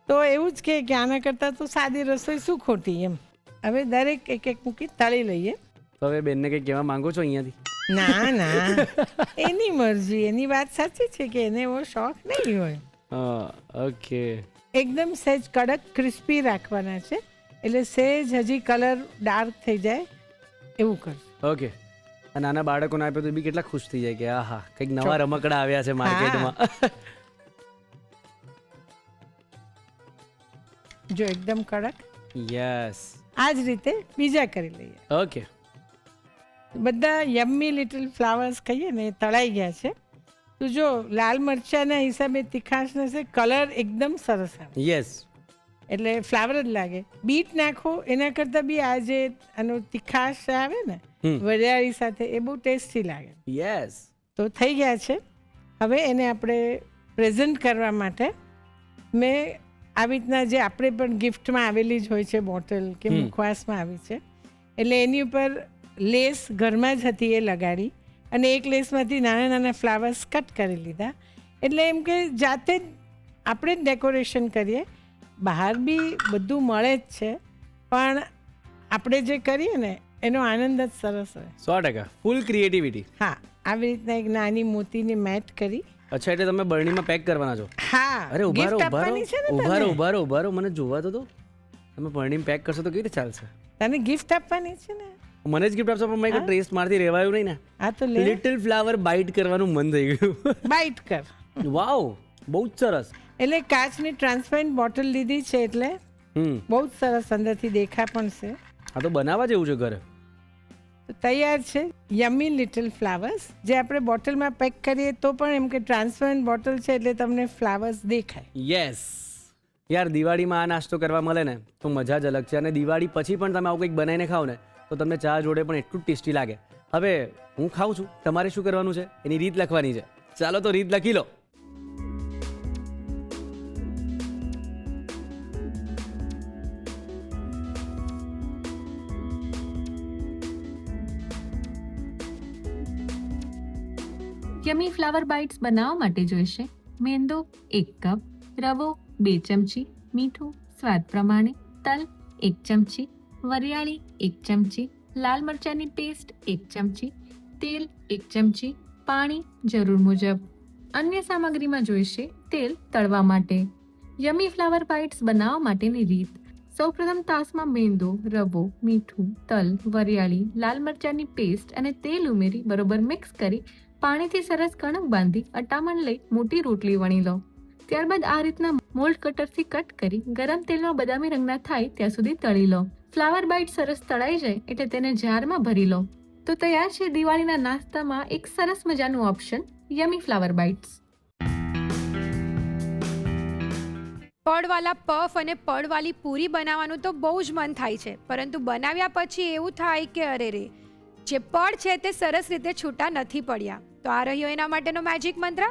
તો એવું જ કે આના કરતાં તો સાદી રસોઈ શું ખોટી એમ. હવે દરેક એક એક મૂકી તળી લઈએ. તો હવે બેનને કંઈ કહેવા માંગો છો અહીંયાથી? ના ના, એની મરજી. એની વાત સાચી છે કે એને એવો શોખ નહીં હોય. ઓકે. એકદમ સહેજ કડક ક્રિસ્પી રાખવાના છે, એટલે સહેજ હજી કલર ડાર્ક થઈ જાય એવું કરશું. ઓકે. આ નાના બાળકોને આપે તો બી કેટલા ખુશ થઈ જાય કે આહા કંઈક નવા રમકડા આવ્યા છે માર્કેટમાં. જો એકદમ કડક. યસ. આ જ રીતે બીજા કરી લઈએ. ઓકે. બધા યમ્મી લિટલ ફ્લાવર્સ કહીએ ને એ તળાઈ ગયા છે. તો જો લાલ મરચાંના હિસાબે તીખાશ નથી, કલર એકદમ સરસ આવે. યસ. એટલે ફ્લાવર જ લાગે. બીટ નાખો એના કરતાં બી આ જે આનો તીખાશ આવે ને વરિયાળી સાથે એ બહુ ટેસ્ટી લાગે. યસ. તો થઈ ગયા છે. હવે એને આપણે પ્રેઝન્ટ કરવા માટે મેં આવી રીતના જે આપણે પણ ગિફ્ટમાં આવેલી જ હોય છે બોટલ કે મુખવાસમાં આવી છે, એટલે એની ઉપર લેસ ઘરમાં જ હતી એ લગાડી અને એક લેસમાંથી નાના નાના ફ્લાવર્સ કટ કરી લીધા. એટલે એમ કે જાતે જ આપણે જ ડેકોરેશન કરીએ. બહાર બી બધું મળે જ છે, પણ આપણે જે કરીએ ને એનો આનંદ જ સરસ હોય. 100% ફૂલ ક્રિએટિવિટી. હા, આવી રીતના એક નાની મોતીની મેટ કરી. અચ્છા, એટલે તમે બરણીમાં પેક કરવાના છો? હા, અરે ઉભારો gift આપવાની છે ને તને. ઉભારો મને જોવા તો દો. તમે બરણીમાં પેક કરશો તો કેવી રીતે ચાલશે? તને ગિફ્ટ આપવાની છે ને. મને જ ગિફ્ટ આપશો પણ મેં ટેસ્ટ મારથી રહેવાયું નહીં ને. હા તો લે, લિટલ ફ્લાવર બાઇટ કરવાનું મન થઈ ગયું. બાઈટ કર. વાવ, બહુ જ સરસ. એટલે કાચની ટ્રાન્સપરન્ટ બોટલ લીધી છે, એટલે બહુ જ સરસ અંદરથી દેખા પણ છે. આ તો બનાવવા જેવું છે ઘરે. તો તૈયાર છે યમી લિટલ ફ્લાવર્સ, જે આપણે બોટલમાં પેક કરીએ તો પણ એમ કે ટ્રાન્સપરન્ટ બોટલ છે એટલે તમને ફ્લાવર્સ દેખાય. યસ યાર, દિવાળીમાં આ નાસ્તો કરવા મળે ને તો મજા જ અલગ છે. અને દિવાળી પછી પણ તમે આવું કંઈક બનાવીને ખાઓ ને તો તમને ચા જોડે પણ એટલું ટેસ્ટી લાગે. હવે હું ખાઉં છું, તમારે શું કરવાનું છે એની રીત લખવાની છે. ચાલો તો રીત લખી લો. યમી ફ્લાવર બાઇટ્સ બનાવવા માટે જોઈશે મેંદો 1 કપ, રવો 2 ચમચી, મીઠું સ્વાદ પ્રમાણે, તલ 1 ચમચી, વરિયાળી 1 ચમચી, લાલ મરચાંની પેસ્ટ 1 ચમચી, તેલ 1 ચમચી, પાણી જરૂર મુજબ. અન્ય સામગ્રીમાં જોઈશે તેલ તળવા માટે. યમી ફ્લાવર બાઇટ્સ બનાવવા માટેની રીત: સૌપ્રથમ તાસમાં મેંદો, રવો, મીઠું, તલ, વરિયાળી, લાલ મરચાંની પેસ્ટ અને તેલ ઉમેરી બરોબર મિક્સ કરી પાણીથી સરસ કણક બાંધી અટામણ લઈ મોટી રોટલી વણી લો. ત્યારબાદ આ રીતના મોલ્ડ કટરથી કટ કરી ગરમ તેલમાં બદામી રંગના થાય ત્યાં સુધી તળી લો. ફ્લાવર બાઇટ સરસ તળાઈ જાય એટલે તેને જારમાં ભરી લો. તો તૈયાર છે દિવાળીના નાસ્તામાં એક સરસ મજાનું ઓપ્શન, યમી ફ્લાવર બાઇટ્સ. પડવાલા પફ અને પડવાલી પૂરી બનાવવાનું તો બહુ જ મન થાય છે, પરંતુ બનાવ્યા પછી એવું થાય કે અરે રે, જે પડ છે તે સરસ રીતે છૂટા નથી પડ્યા. તો આ રહ્યો એના માટેનો મેજિક મંત્ર.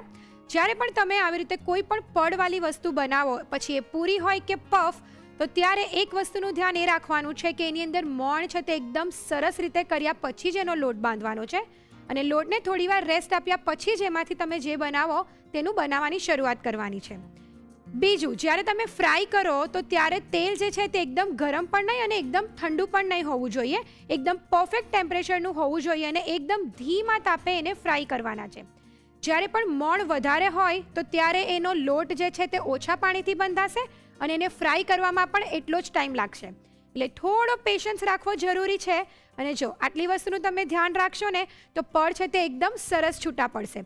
જ્યારે પણ તમે આવી રીતે કોઈ પણ પડવાળી વસ્તુ બનાવો, પછી એ પૂરી હોય કે પફ, તો ત્યારે એક વસ્તુનું ધ્યાન એ રાખવાનું છે કે એની અંદર મોણ છે તે એકદમ સરસ રીતે કર્યા પછી જ એનો લોટ બાંધવાનો છે, અને લોટને થોડીવાર રેસ્ટ આપ્યા પછી જ એમાંથી તમે જે બનાવો તેનું બનાવવાની શરૂઆત કરવાની છે. બીજું, જ્યારે તમે ફ્રાય કરો તો ત્યારે તેલ જે છે તે એકદમ ગરમ પણ નહીં અને એકદમ ઠંડુ પણ નહીં હોવું જોઈએ. એકદમ પરફેક્ટ ટેમ્પરેચરનું હોવું જોઈએ અને એકદમ ધીમા તાપે એને ફ્રાય કરવાના છે. જ્યારે પણ મોણ વધારે હોય તો ત્યારે એનો લોટ જે છે તે ઓછા પાણીથી બંધાશે અને એને ફ્રાય કરવામાં પણ એટલો જ ટાઈમ લાગશે. એટલે થોડો પેશન્સ રાખવો જરૂરી છે. અને જો આટલી વસ્તુનું તમે ધ્યાન રાખશો ને તો પડ છે તે એકદમ સરસ છૂટા પડશે.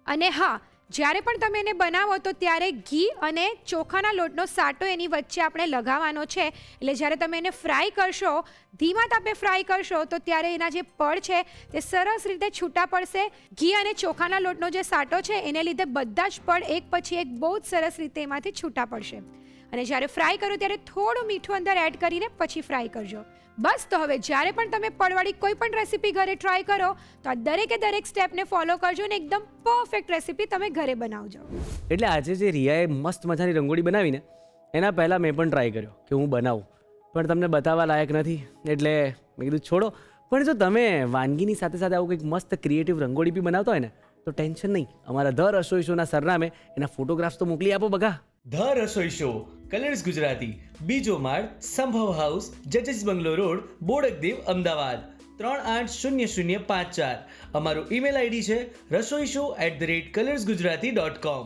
અને હા, જ્યારે પણ તમે એને બનાવો તો ત્યારે ઘી અને ચોખાના લોટનો સાટો એની વચ્ચે આપણે લગાવવાનો છે. એટલે જ્યારે તમે એને ફ્રાય કરશો, ધીમા તાપે ફ્રાય કરશો, તો ત્યારે એના જે પડ છે તે સરસ રીતે છૂટા પડશે. ઘી અને ચોખાના લોટનો જે સાટો છે એને લીધે બધા જ પડ એક પછી એક બહુ જ સરસ રીતે એમાંથી છૂટા પડશે. અને જ્યારે ફ્રાય કરો ત્યારે થોડું મીઠું અંદર એડ કરીને પછી ફ્રાય કરજો. બસ, તો હવે જ્યારે પણ તમે પડવાળી કોઈ પણ રેસીપી ઘરે ટ્રાય કરો તો આ દરેક સ્ટેપને ફોલો કરજો અને એકદમ પરફેક્ટ રેસીપી તમે ઘરે બનાવજો. એટલે આજે જે રિયાએ મસ્ત મજાની રંગોળી બનાવીને એના પહેલાં મેં પણ ટ્રાય કર્યો કે હું બનાવું, પણ તમને બતાવવા લાયક નથી એટલે મેં કીધું છોડો. પણ જો તમે વાનગીની સાથે સાથે આવું કંઈક મસ્ત ક્રિએટિવ રંગોળી બી બનાવતા હોય ને તો ટેન્શન નહીં, અમારા ધ રસોઈ શોના સરનામે એના ફોટોગ્રાફ્સ તો મોકલી આપો બગા. The Rasoi show, colours Gujarati, બીજો માળ, સંભવ હાઉસ, જજીસ બંગલો રોડ, બોડકદેવ, અમદાવાદ 380054. અમારું ઈમેલ આઈડી છે rasoishow@colorsgujarati.com.